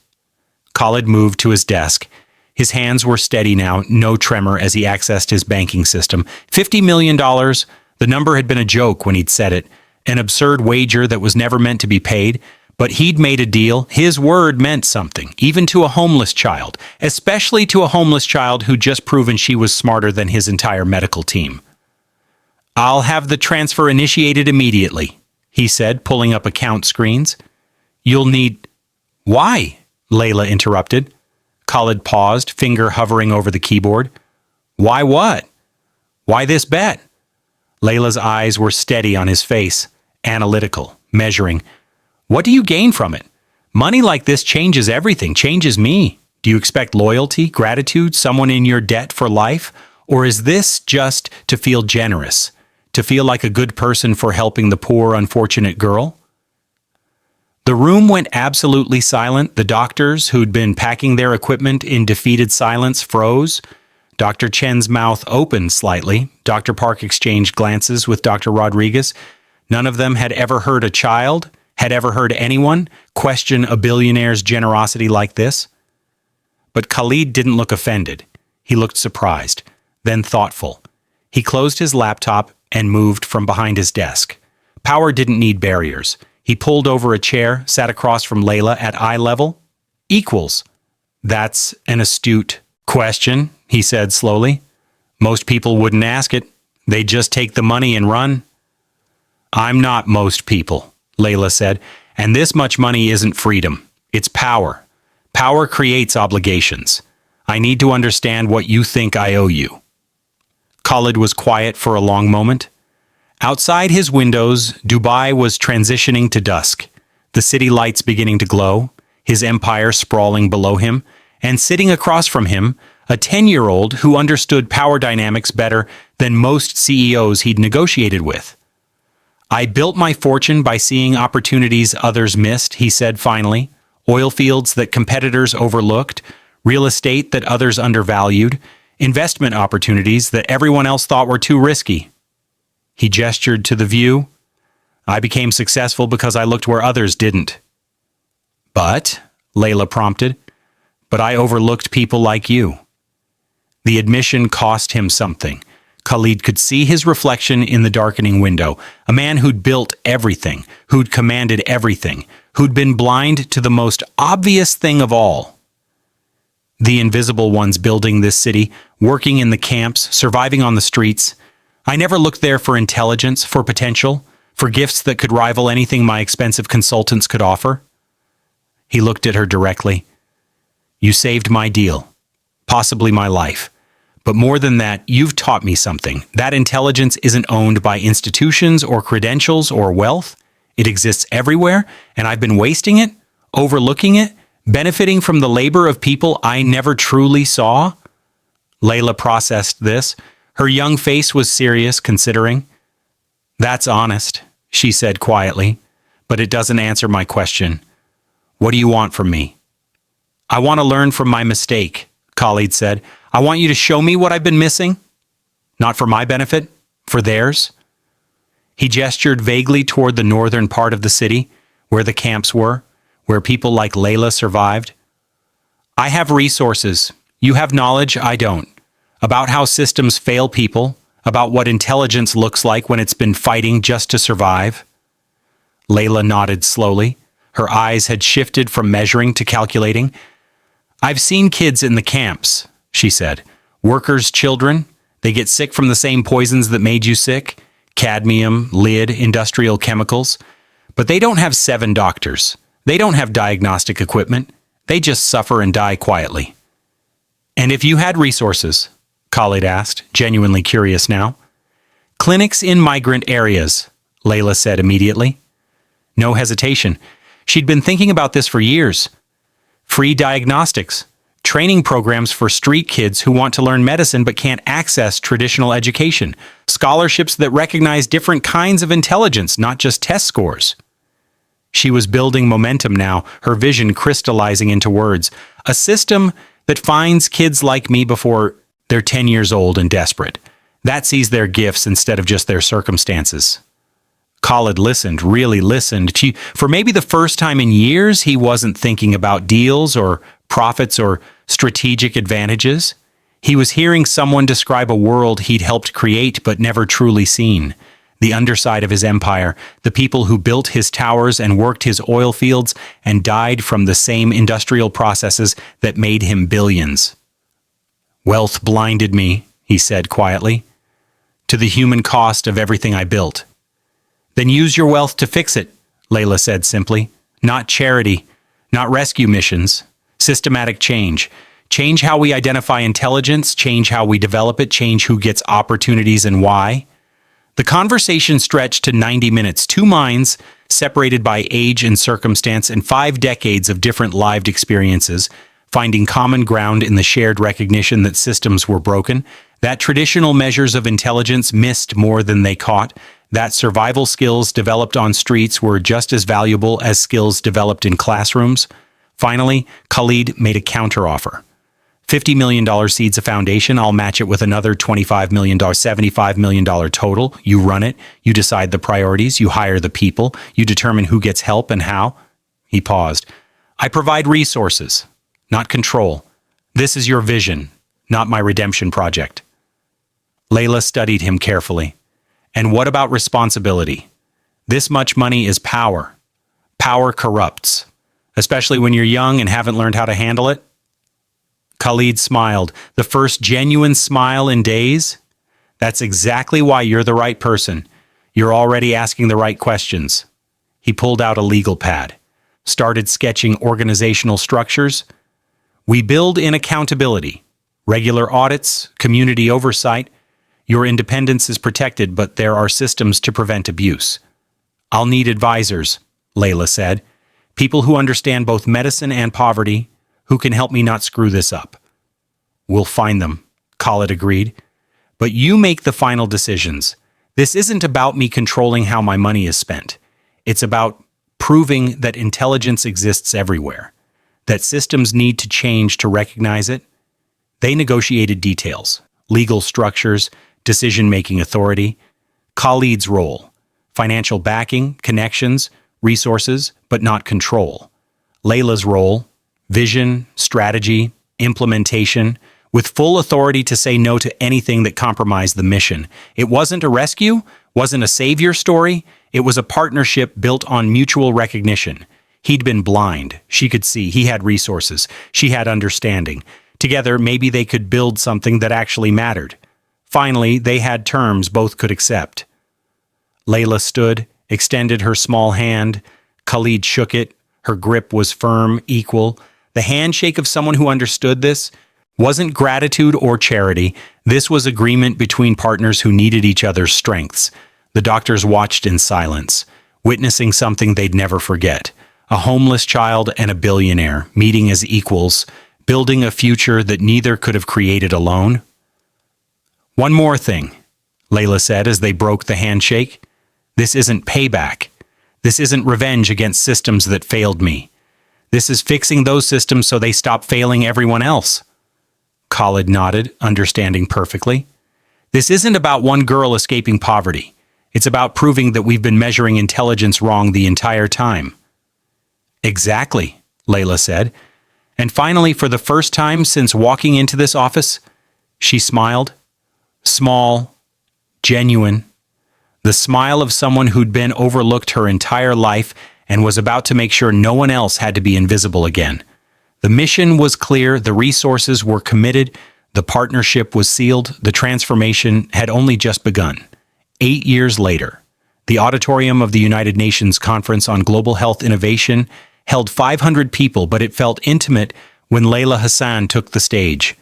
Khalid moved to his desk. His hands were steady now, no tremor as he accessed his banking system. $50 million. The number had been a joke when he'd said it, an absurd wager that was never meant to be paid. But he'd made a deal. His word meant something, even to a homeless child, especially to a homeless child who'd just proven she was smarter than his entire medical team. I'll have the transfer initiated immediately, he said, pulling up account screens. You'll need... Why? Layla interrupted. Khalid paused, finger hovering over the keyboard. Why what? Why this bet? Layla's eyes were steady on his face, analytical, measuring. What do you gain from it? Money like this changes everything, changes me. Do you expect loyalty, gratitude, someone in your debt for life? Or is this just to feel generous, to feel like a good person for helping the poor, unfortunate girl? The room went absolutely silent. The doctors, who'd been packing their equipment in defeated silence, froze. Dr. Chen's mouth opened slightly. Dr. Park exchanged glances with Dr. Rodriguez. None of them had ever heard a child, had ever heard anyone question a billionaire's generosity like this. But Khalid didn't look offended. He looked surprised, then thoughtful. He closed his laptop and moved from behind his desk. Power didn't need barriers. He pulled over a chair, sat across from Layla at eye level. Equals. That's an astute question, he said slowly. Most people wouldn't ask it. They'd just take the money and run. I'm not most people, Layla said, and this much money isn't freedom. It's power. Power creates obligations. I need to understand what you think I owe you. Khalid was quiet for a long moment. Outside his windows, Dubai was transitioning to dusk, the city lights beginning to glow, his empire sprawling below him, and sitting across from him, a 10-year-old who understood power dynamics better than most CEOs he'd negotiated with. I built my fortune by seeing opportunities others missed, he said finally. Oil fields that competitors overlooked, real estate that others undervalued, investment opportunities that everyone else thought were too risky. He gestured to the view. I became successful because I looked where others didn't. But, Layla prompted, but I overlooked people like you. The admission cost him something. Khalid could see his reflection in the darkening window, a man who'd built everything, who'd commanded everything, who'd been blind to the most obvious thing of all. The invisible ones building this city, working in the camps, surviving on the streets. I never looked there for intelligence, for potential, for gifts that could rival anything my expensive consultants could offer. He looked at her directly. You saved my deal, possibly my life. But more than that, you've taught me something. That intelligence isn't owned by institutions or credentials or wealth. It exists everywhere, and I've been wasting it, overlooking it, benefiting from the labor of people I never truly saw. Layla processed this. Her young face was serious, considering. That's honest, she said quietly, but it doesn't answer my question. What do you want from me? I want to learn from my mistake, Khalid said. I want you to show me what I've been missing. Not for my benefit, for theirs. He gestured vaguely toward the northern part of the city, where the camps were, where people like Layla survived. I have resources. You have knowledge I don't. About how systems fail people, about what intelligence looks like when it's been fighting just to survive. Layla nodded slowly. Her eyes had shifted from measuring to calculating. I've seen kids in the camps, she said. Workers' children. They get sick from the same poisons that made you sick. Cadmium, lead, industrial chemicals. But they don't have 7 doctors. They don't have diagnostic equipment. They just suffer and die quietly. And if you had resources, Khalid asked, genuinely curious now. Clinics in migrant areas, Layla said immediately. No hesitation. She'd been thinking about this for years. Free diagnostics, training programs for street kids who want to learn medicine but can't access traditional education, scholarships that recognize different kinds of intelligence, not just test scores. She was building momentum now, her vision crystallizing into words. A system that finds kids like me before they're 10 years old and desperate. That sees their gifts instead of just their circumstances. Khalid listened, really listened. For maybe the first time in years, he wasn't thinking about deals or profits or strategic advantages. He was hearing someone describe a world he'd helped create but never truly seen. The underside of his empire, the people who built his towers and worked his oil fields and died from the same industrial processes that made him billions. Wealth blinded me, he said quietly, to the human cost of everything I built. Then use your wealth to fix it, Layla said simply. Not charity, not rescue missions, systematic change. Change how we identify intelligence, change how we develop it, change who gets opportunities and why. The conversation stretched to 90 minutes, two minds separated by age and circumstance and 5 decades of different lived experiences, finding common ground in the shared recognition that systems were broken, that traditional measures of intelligence missed more than they caught, that survival skills developed on streets were just as valuable as skills developed in classrooms. Finally, Khalid made a counteroffer. $50 million seeds a foundation. I'll match it with another $25 million, $75 million total. You run it. You decide the priorities. You hire the people. You determine who gets help and how. He paused. I provide resources, not control. This is your vision, not my redemption project. Layla studied him carefully. And what about responsibility? This much money is power. Power corrupts, especially when you're young and haven't learned how to handle it. Khalid smiled, the first genuine smile in days. That's exactly why you're the right person. You're already asking the right questions. He pulled out a legal pad, started sketching organizational structures. We build in accountability, regular audits, community oversight. Your independence is protected, but there are systems to prevent abuse. I'll need advisors, Layla said. People who understand both medicine and poverty, who can help me not screw this up. We'll find them, Khalid agreed. But you make the final decisions. This isn't about me controlling how my money is spent. It's about proving that intelligence exists everywhere, that systems need to change to recognize it. They negotiated details, legal structures, decision-making authority, Khalid's role, financial backing, connections, resources, but not control. Layla's role, vision, strategy, implementation, with full authority to say no to anything that compromised the mission. It wasn't a rescue, wasn't a savior story. It was a partnership built on mutual recognition. He'd been blind. She could see. He had resources. She had understanding. Together, maybe they could build something that actually mattered. Finally, they had terms both could accept. Layla stood, extended her small hand. Khalid shook it. Her grip was firm, equal. The handshake of someone who understood this wasn't gratitude or charity. This was agreement between partners who needed each other's strengths. The doctors watched in silence, witnessing something they'd never forget. A homeless child and a billionaire meeting as equals, building a future that neither could have created alone. One more thing, Layla said as they broke the handshake. This isn't payback. This isn't revenge against systems that failed me. This is fixing those systems so they stop failing everyone else. Khalid nodded, understanding perfectly. This isn't about one girl escaping poverty. It's about proving that we've been measuring intelligence wrong the entire time. Exactly, Layla said. And finally, for the first time since walking into this office, she smiled. Small, genuine. The smile of someone who'd been overlooked her entire life and was about to make sure no one else had to be invisible again. The mission was clear, the resources were committed, the partnership was sealed, the transformation had only just begun. 8 years later, the auditorium of the United Nations Conference on Global Health Innovation held 500 people, but it felt intimate when Layla Hassan took the stage.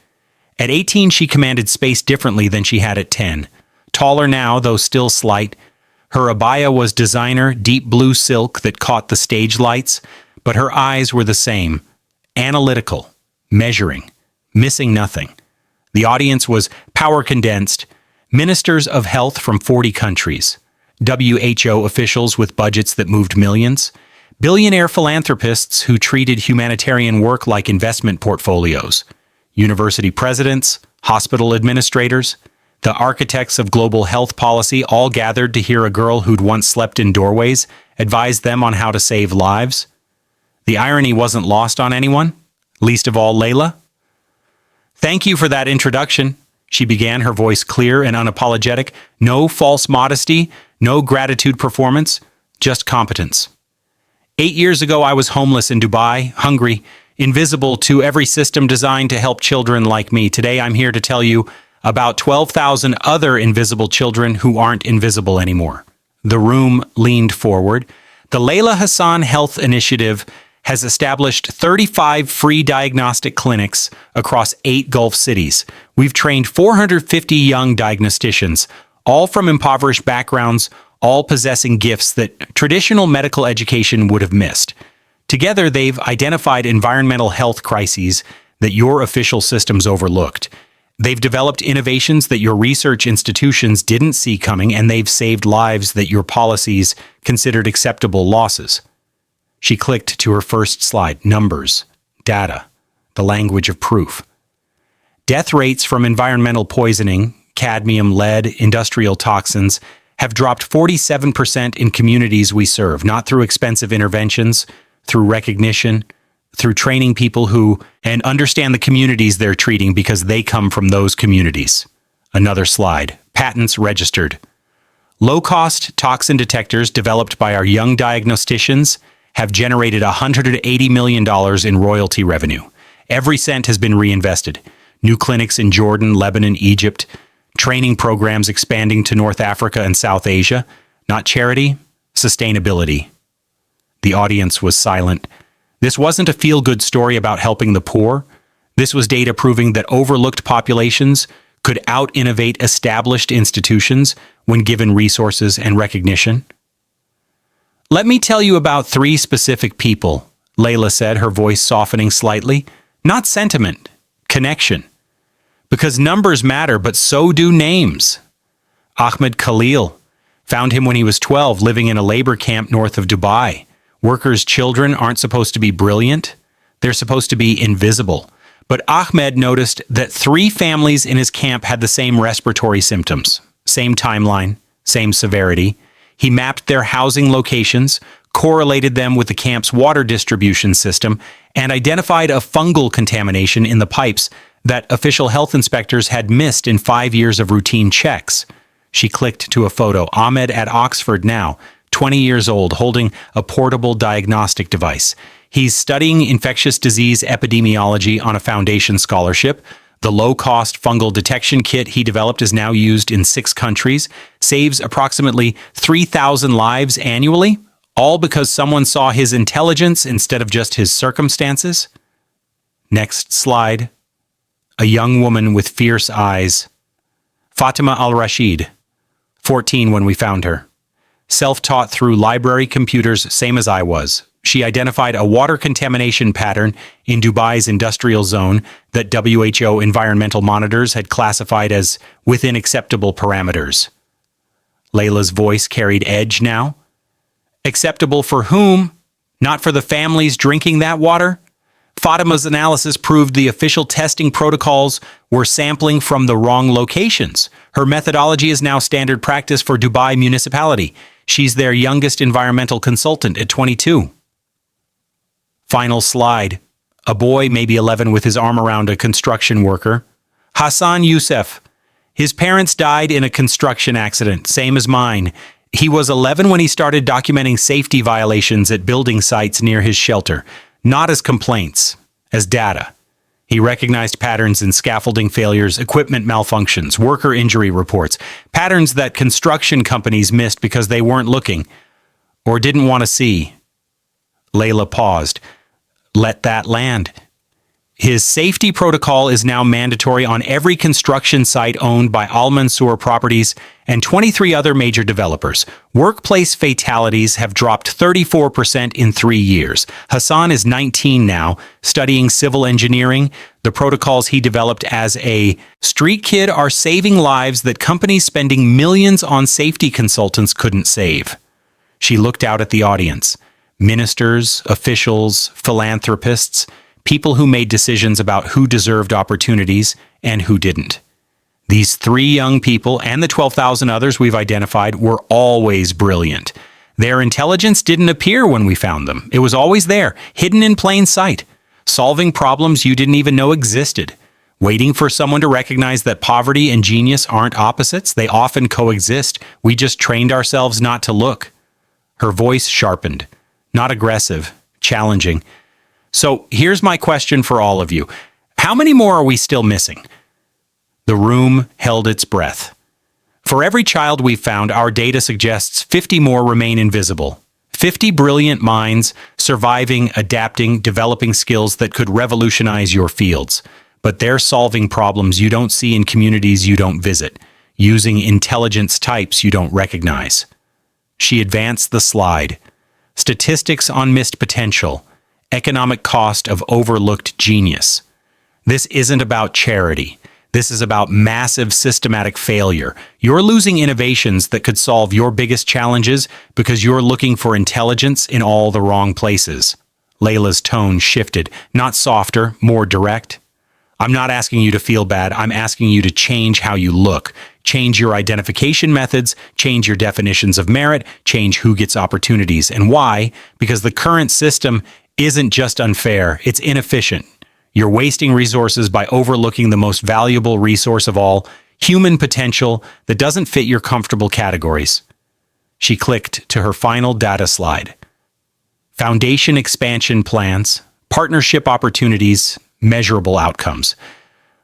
At 18, she commanded space differently than she had at 10. Taller now, though still slight. Her abaya was designer, deep blue silk that caught the stage lights, but her eyes were the same. Analytical, measuring, missing nothing. The audience was power condensed, ministers of health from 40 countries, WHO officials with budgets that moved millions, billionaire philanthropists who treated humanitarian work like investment portfolios, university presidents, hospital administrators, the architects of global health policy all gathered to hear a girl who'd once slept in doorways advise them on how to save lives. The irony wasn't lost on anyone, least of all Layla. Thank you for that introduction, she began, her voice clear and unapologetic. No false modesty, no gratitude performance, just competence. 8 years ago, I was homeless in Dubai, hungry, invisible to every system designed to help children like me. Today, I'm here to tell you about 12,000 other invisible children who aren't invisible anymore. The room leaned forward. The Layla Hassan Health Initiative has established 35 free diagnostic clinics across 8 Gulf cities. We've trained 450 young diagnosticians, all from impoverished backgrounds, all possessing gifts that traditional medical education would have missed. Together, they've identified environmental health crises that your official systems overlooked. They've developed innovations that your research institutions didn't see coming, and they've saved lives that your policies considered acceptable losses. She clicked to her first slide. Numbers, data, the language of proof. Death rates from environmental poisoning, cadmium, lead, industrial toxins, have dropped 47% in communities we serve, not through expensive interventions, through recognition, through training people who and understand the communities they're treating because they come from those communities. Another slide. Patents registered. Low-cost toxin detectors developed by our young diagnosticians have generated $180 million in royalty revenue. Every cent has been reinvested. New clinics in Jordan, Lebanon, Egypt, training programs expanding to North Africa and South Asia. Not charity, sustainability. The audience was silent. This wasn't a feel-good story about helping the poor. This was data proving that overlooked populations could out-innovate established institutions when given resources and recognition. Let me tell you about 3 specific people, Layla said, her voice softening slightly. Not sentiment, connection. Because numbers matter, but so do names. Ahmed Khalil. Found him when he was 12, living in a labor camp north of Dubai. Workers' children aren't supposed to be brilliant. They're supposed to be invisible. But Ahmed noticed that 3 families in his camp had the same respiratory symptoms, same timeline, same severity. He mapped their housing locations, correlated them with the camp's water distribution system, and identified a fungal contamination in the pipes that official health inspectors had missed in 5 years of routine checks. She clicked to a photo. Ahmed at Oxford now, 20 years old, holding a portable diagnostic device. He's studying infectious disease epidemiology on a foundation scholarship. The low-cost fungal detection kit he developed is now used in 6 countries, saves approximately 3,000 lives annually, all because someone saw his intelligence instead of just his circumstances. Next slide. A young woman with fierce eyes. Fatima al-Rashid, 14 when we found her. Self-taught through library computers, same as I was. She identified a water contamination pattern in Dubai's industrial zone that WHO environmental monitors had classified as within acceptable parameters. Layla's voice carried edge now. Acceptable for whom? Not for the families drinking that water? Fatima's analysis proved the official testing protocols were sampling from the wrong locations. Her methodology is now standard practice for Dubai municipality. She's their youngest environmental consultant at 22. Final slide. A boy, maybe 11, with his arm around a construction worker. Hassan Youssef. His parents died in a construction accident, same as mine. He was 11 when he started documenting safety violations at building sites near his shelter. Not as complaints, as data. He recognized patterns in scaffolding failures, equipment malfunctions, worker injury reports, patterns that construction companies missed because they weren't looking or didn't want to see. Layla paused. Let that land. His safety protocol is now mandatory on every construction site owned by Al Mansour Properties and 23 other major developers. Workplace fatalities have dropped 34% in 3 years. Hassan is 19 now, studying civil engineering. The protocols he developed as a street kid are saving lives that companies spending millions on safety consultants couldn't save. She looked out at the audience. Ministers, officials, philanthropists, people who made decisions about who deserved opportunities and who didn't. These 3 young people and the 12,000 others we've identified were always brilliant. Their intelligence didn't appear when we found them. It was always there, hidden in plain sight, solving problems you didn't even know existed, waiting for someone to recognize that poverty and genius aren't opposites. They often coexist. We just trained ourselves not to look. Her voice sharpened, not aggressive, challenging. So here's my question for all of you. How many more are we still missing? The room held its breath. For every child we've found, our data suggests 50 more remain invisible. 50 brilliant minds, surviving, adapting, developing skills that could revolutionize your fields. But they're solving problems you don't see in communities you don't visit, using intelligence types you don't recognize. She advanced the slide. Statistics on missed potential. Economic cost of overlooked genius. This isn't about charity. This is about massive systematic failure. You're losing innovations that could solve your biggest challenges because you're looking for intelligence in all the wrong places. Layla's tone shifted, not softer, more direct. I'm not asking you to feel bad. I'm asking you to change how you look. Change your identification methods, change your definitions of merit, change who gets opportunities. And why? Because the current system isn't just unfair, it's inefficient. You're wasting resources by overlooking the most valuable resource of all, human potential that doesn't fit your comfortable categories. She clicked to her final data slide. Foundation expansion plans, partnership opportunities, measurable outcomes.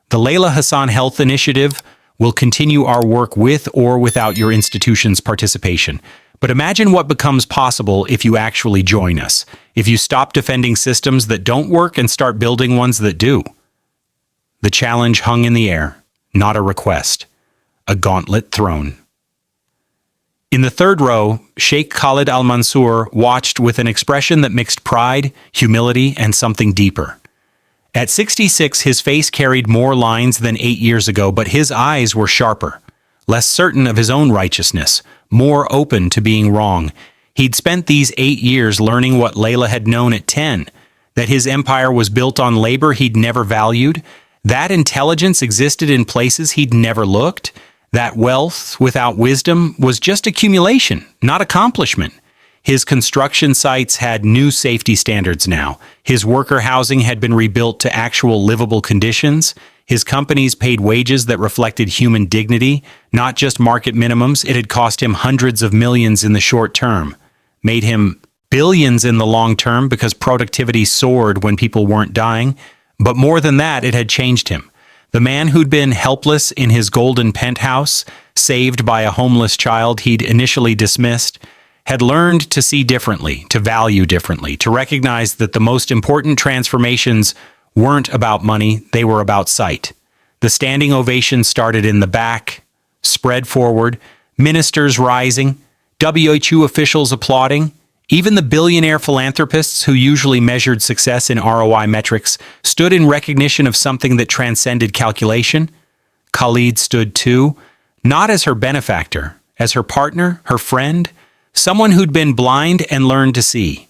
The Layla Hassan Health Initiative will continue our work with or without your institution's participation. But imagine what becomes possible if you actually join us, if you stop defending systems that don't work and start building ones that do. The challenge hung in the air, not a request, a gauntlet thrown. In the third row, Sheikh Khalid Al-Mansour watched with an expression that mixed pride, humility, and something deeper. At 66, his face carried more lines than 8 years ago, but his eyes were sharper, less certain of his own righteousness, more open to being wrong. He'd spent these 8 years learning what Layla had known at 10, that his empire was built on labor he'd never valued, that intelligence existed in places he'd never looked, that wealth without wisdom was just accumulation, not accomplishment. His construction sites had new safety standards now. His worker housing had been rebuilt to actual livable conditions. His companies paid wages that reflected human dignity, not just market minimums. It had cost him hundreds of millions in the short term, made him billions in the long term because productivity soared when people weren't dying. But more than that, it had changed him. The man who'd been helpless in his golden penthouse, saved by a homeless child he'd initially dismissed, had learned to see differently, to value differently, to recognize that the most important transformations weren't about money, they were about sight. The standing ovation started in the back, spread forward, ministers rising, WHO officials applauding. Even the billionaire philanthropists who usually measured success in ROI metrics stood in recognition of something that transcended calculation. Khalid stood too, not as her benefactor, as her partner, her friend, someone who'd been blind and learned to see.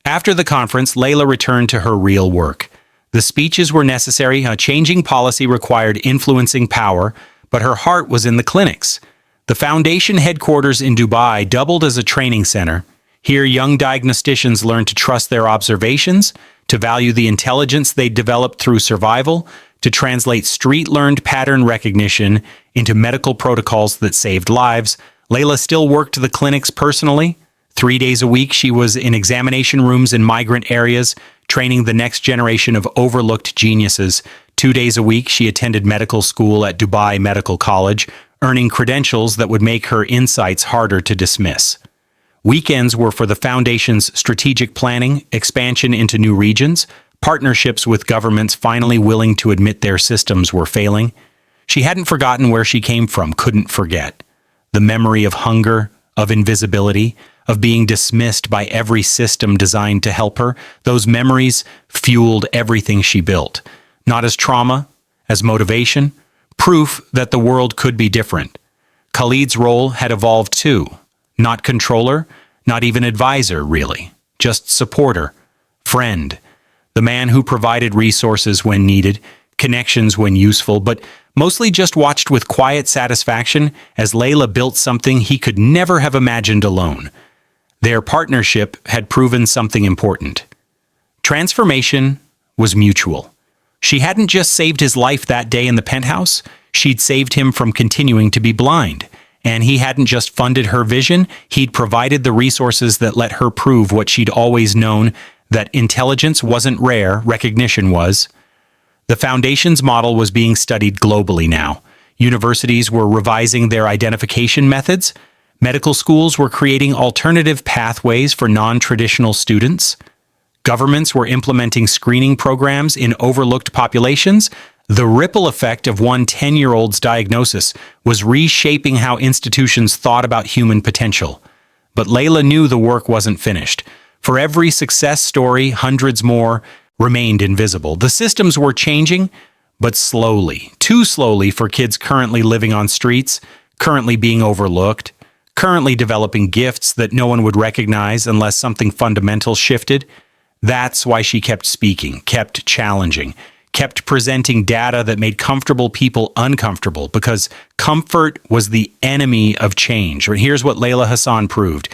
After the conference, Layla returned to her real work. The speeches were necessary, changing policy required influencing power, but her heart was in the clinics. The foundation headquarters in Dubai doubled as a training center. Here, young diagnosticians learned to trust their observations, to value the intelligence they'd developed through survival, to translate street-learned pattern recognition into medical protocols that saved lives. Layla still worked the clinics personally. 3 days a week, she was in examination rooms in migrant areas, training the next generation of overlooked geniuses. 2 days a week, she attended medical school at Dubai Medical College, earning credentials that would make her insights harder to dismiss. Weekends were for the foundation's strategic planning, expansion into new regions, partnerships with governments finally willing to admit their systems were failing. She hadn't forgotten where she came from, couldn't forget. The memory of hunger, of invisibility, of being dismissed by every system designed to help her, those memories fueled everything she built. Not as trauma, as motivation, proof that the world could be different. Khalid's role had evolved too. Not controller, not even advisor, really. Just supporter, friend. The man who provided resources when needed, connections when useful, but mostly just watched with quiet satisfaction as Layla built something he could never have imagined alone. Their partnership had proven something important. Transformation was mutual. She hadn't just saved his life that day in the penthouse, she'd saved him from continuing to be blind. And he hadn't just funded her vision, he'd provided the resources that let her prove what she'd always known, that intelligence wasn't rare, recognition was. The Foundation's model was being studied globally now. Universities were revising their identification methods. Medical schools were creating alternative pathways for non-traditional students. Governments were implementing screening programs in overlooked populations. The ripple effect of one 10-year-old's diagnosis was reshaping how institutions thought about human potential. But Layla knew the work wasn't finished. For every success story, hundreds more remained invisible. The systems were changing, but slowly, too slowly for kids currently living on streets, currently being overlooked, currently developing gifts that no one would recognize unless something fundamental shifted. That's why she kept speaking, kept challenging, kept presenting data that made comfortable people uncomfortable, because comfort was the enemy of change. Here's what Layla Hassan proved.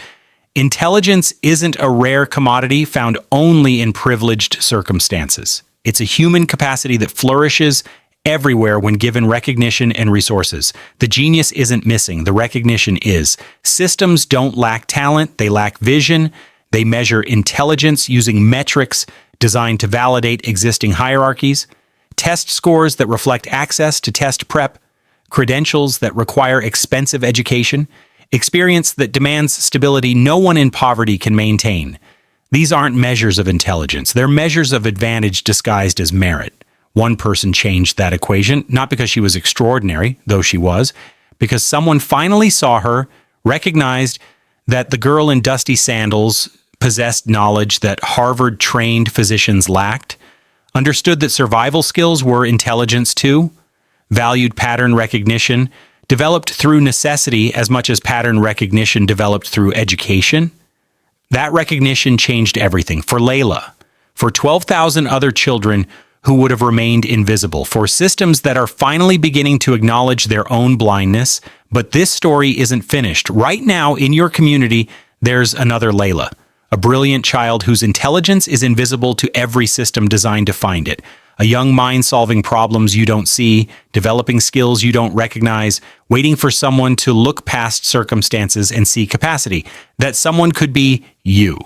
Intelligence isn't a rare commodity found only in privileged circumstances. It's a human capacity that flourishes everywhere when given recognition and resources. The genius isn't missing, the recognition is. Systems don't lack talent, they lack vision. They measure intelligence using metrics designed to validate existing hierarchies, test scores that reflect access to test prep, credentials that require expensive education, experience that demands stability no one in poverty can maintain. These aren't measures of intelligence. They're measures of advantage disguised as merit. One person changed that equation, not because she was extraordinary, though she was, because someone finally saw her, recognized that the girl in dusty sandals possessed knowledge that Harvard-trained physicians lacked, understood that survival skills were intelligence too, valued pattern recognition, developed through necessity as much as pattern recognition developed through education. That recognition changed everything for Layla, for 12,000 other children who would have remained invisible, for systems that are finally beginning to acknowledge their own blindness. But this story isn't finished. Right now, in your community, there's another Layla, a brilliant child whose intelligence is invisible to every system designed to find it. A young mind solving problems you don't see, developing skills you don't recognize, waiting for someone to look past circumstances and see capacity. That someone could be you.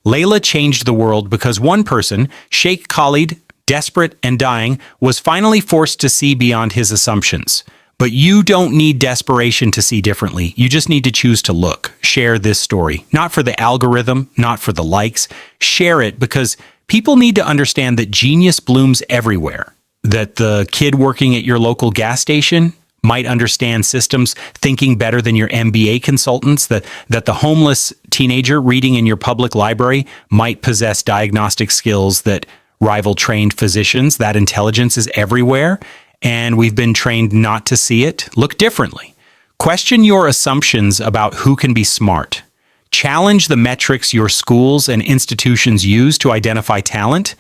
Layla changed the world because one person, Sheikh Khalid, desperate and dying, was finally forced to see beyond his assumptions. But you don't need desperation to see differently. You just need to choose to look. Share this story. Not for the algorithm, not for the likes. Share it because people need to understand that genius blooms everywhere. That the kid working at your local gas station might understand systems thinking better than your MBA consultants. That the homeless teenager reading in your public library might possess diagnostic skills that rival trained physicians. That intelligence is everywhere. And we've been trained not to see it. Look differently. Question your assumptions about who can be smart. Challenge the metrics your schools and institutions use to identify talent.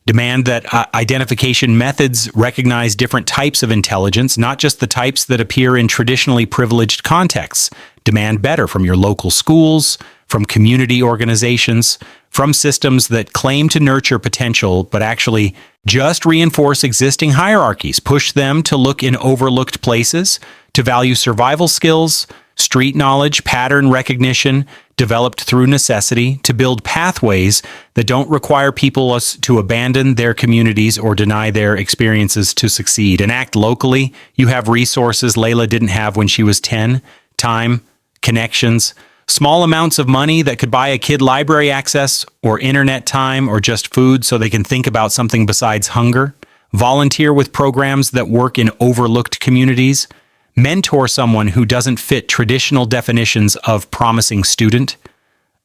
Demand that identification methods recognize different types of intelligence, not just the types that appear in traditionally privileged contexts. Demand better from your local schools, from community organizations, from systems that claim to nurture potential but actually just reinforce existing hierarchies. Push them to look in overlooked places, to value survival skills, street knowledge, pattern recognition, developed through necessity, to build pathways that don't require people to abandon their communities or deny their experiences to succeed. And act locally. You have resources Layla didn't have when she was 10. Time, connections, small amounts of money that could buy a kid library access or internet time or just food so they can think about something besides hunger. Volunteer with programs that work in overlooked communities. Mentor someone who doesn't fit traditional definitions of promising student.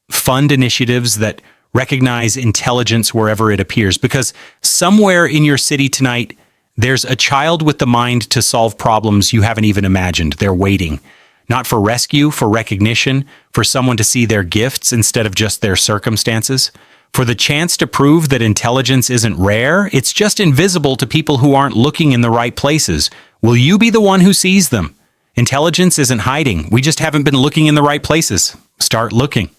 Fund initiatives that recognize intelligence wherever it appears. Because somewhere in your city tonight, there's a child with the mind to solve problems you haven't even imagined. They're waiting. Not for rescue, for recognition, for someone to see their gifts instead of just their circumstances. For the chance to prove that intelligence isn't rare, it's just invisible to people who aren't looking in the right places. Will you be the one who sees them? Intelligence isn't hiding. We just haven't been looking in the right places. Start looking.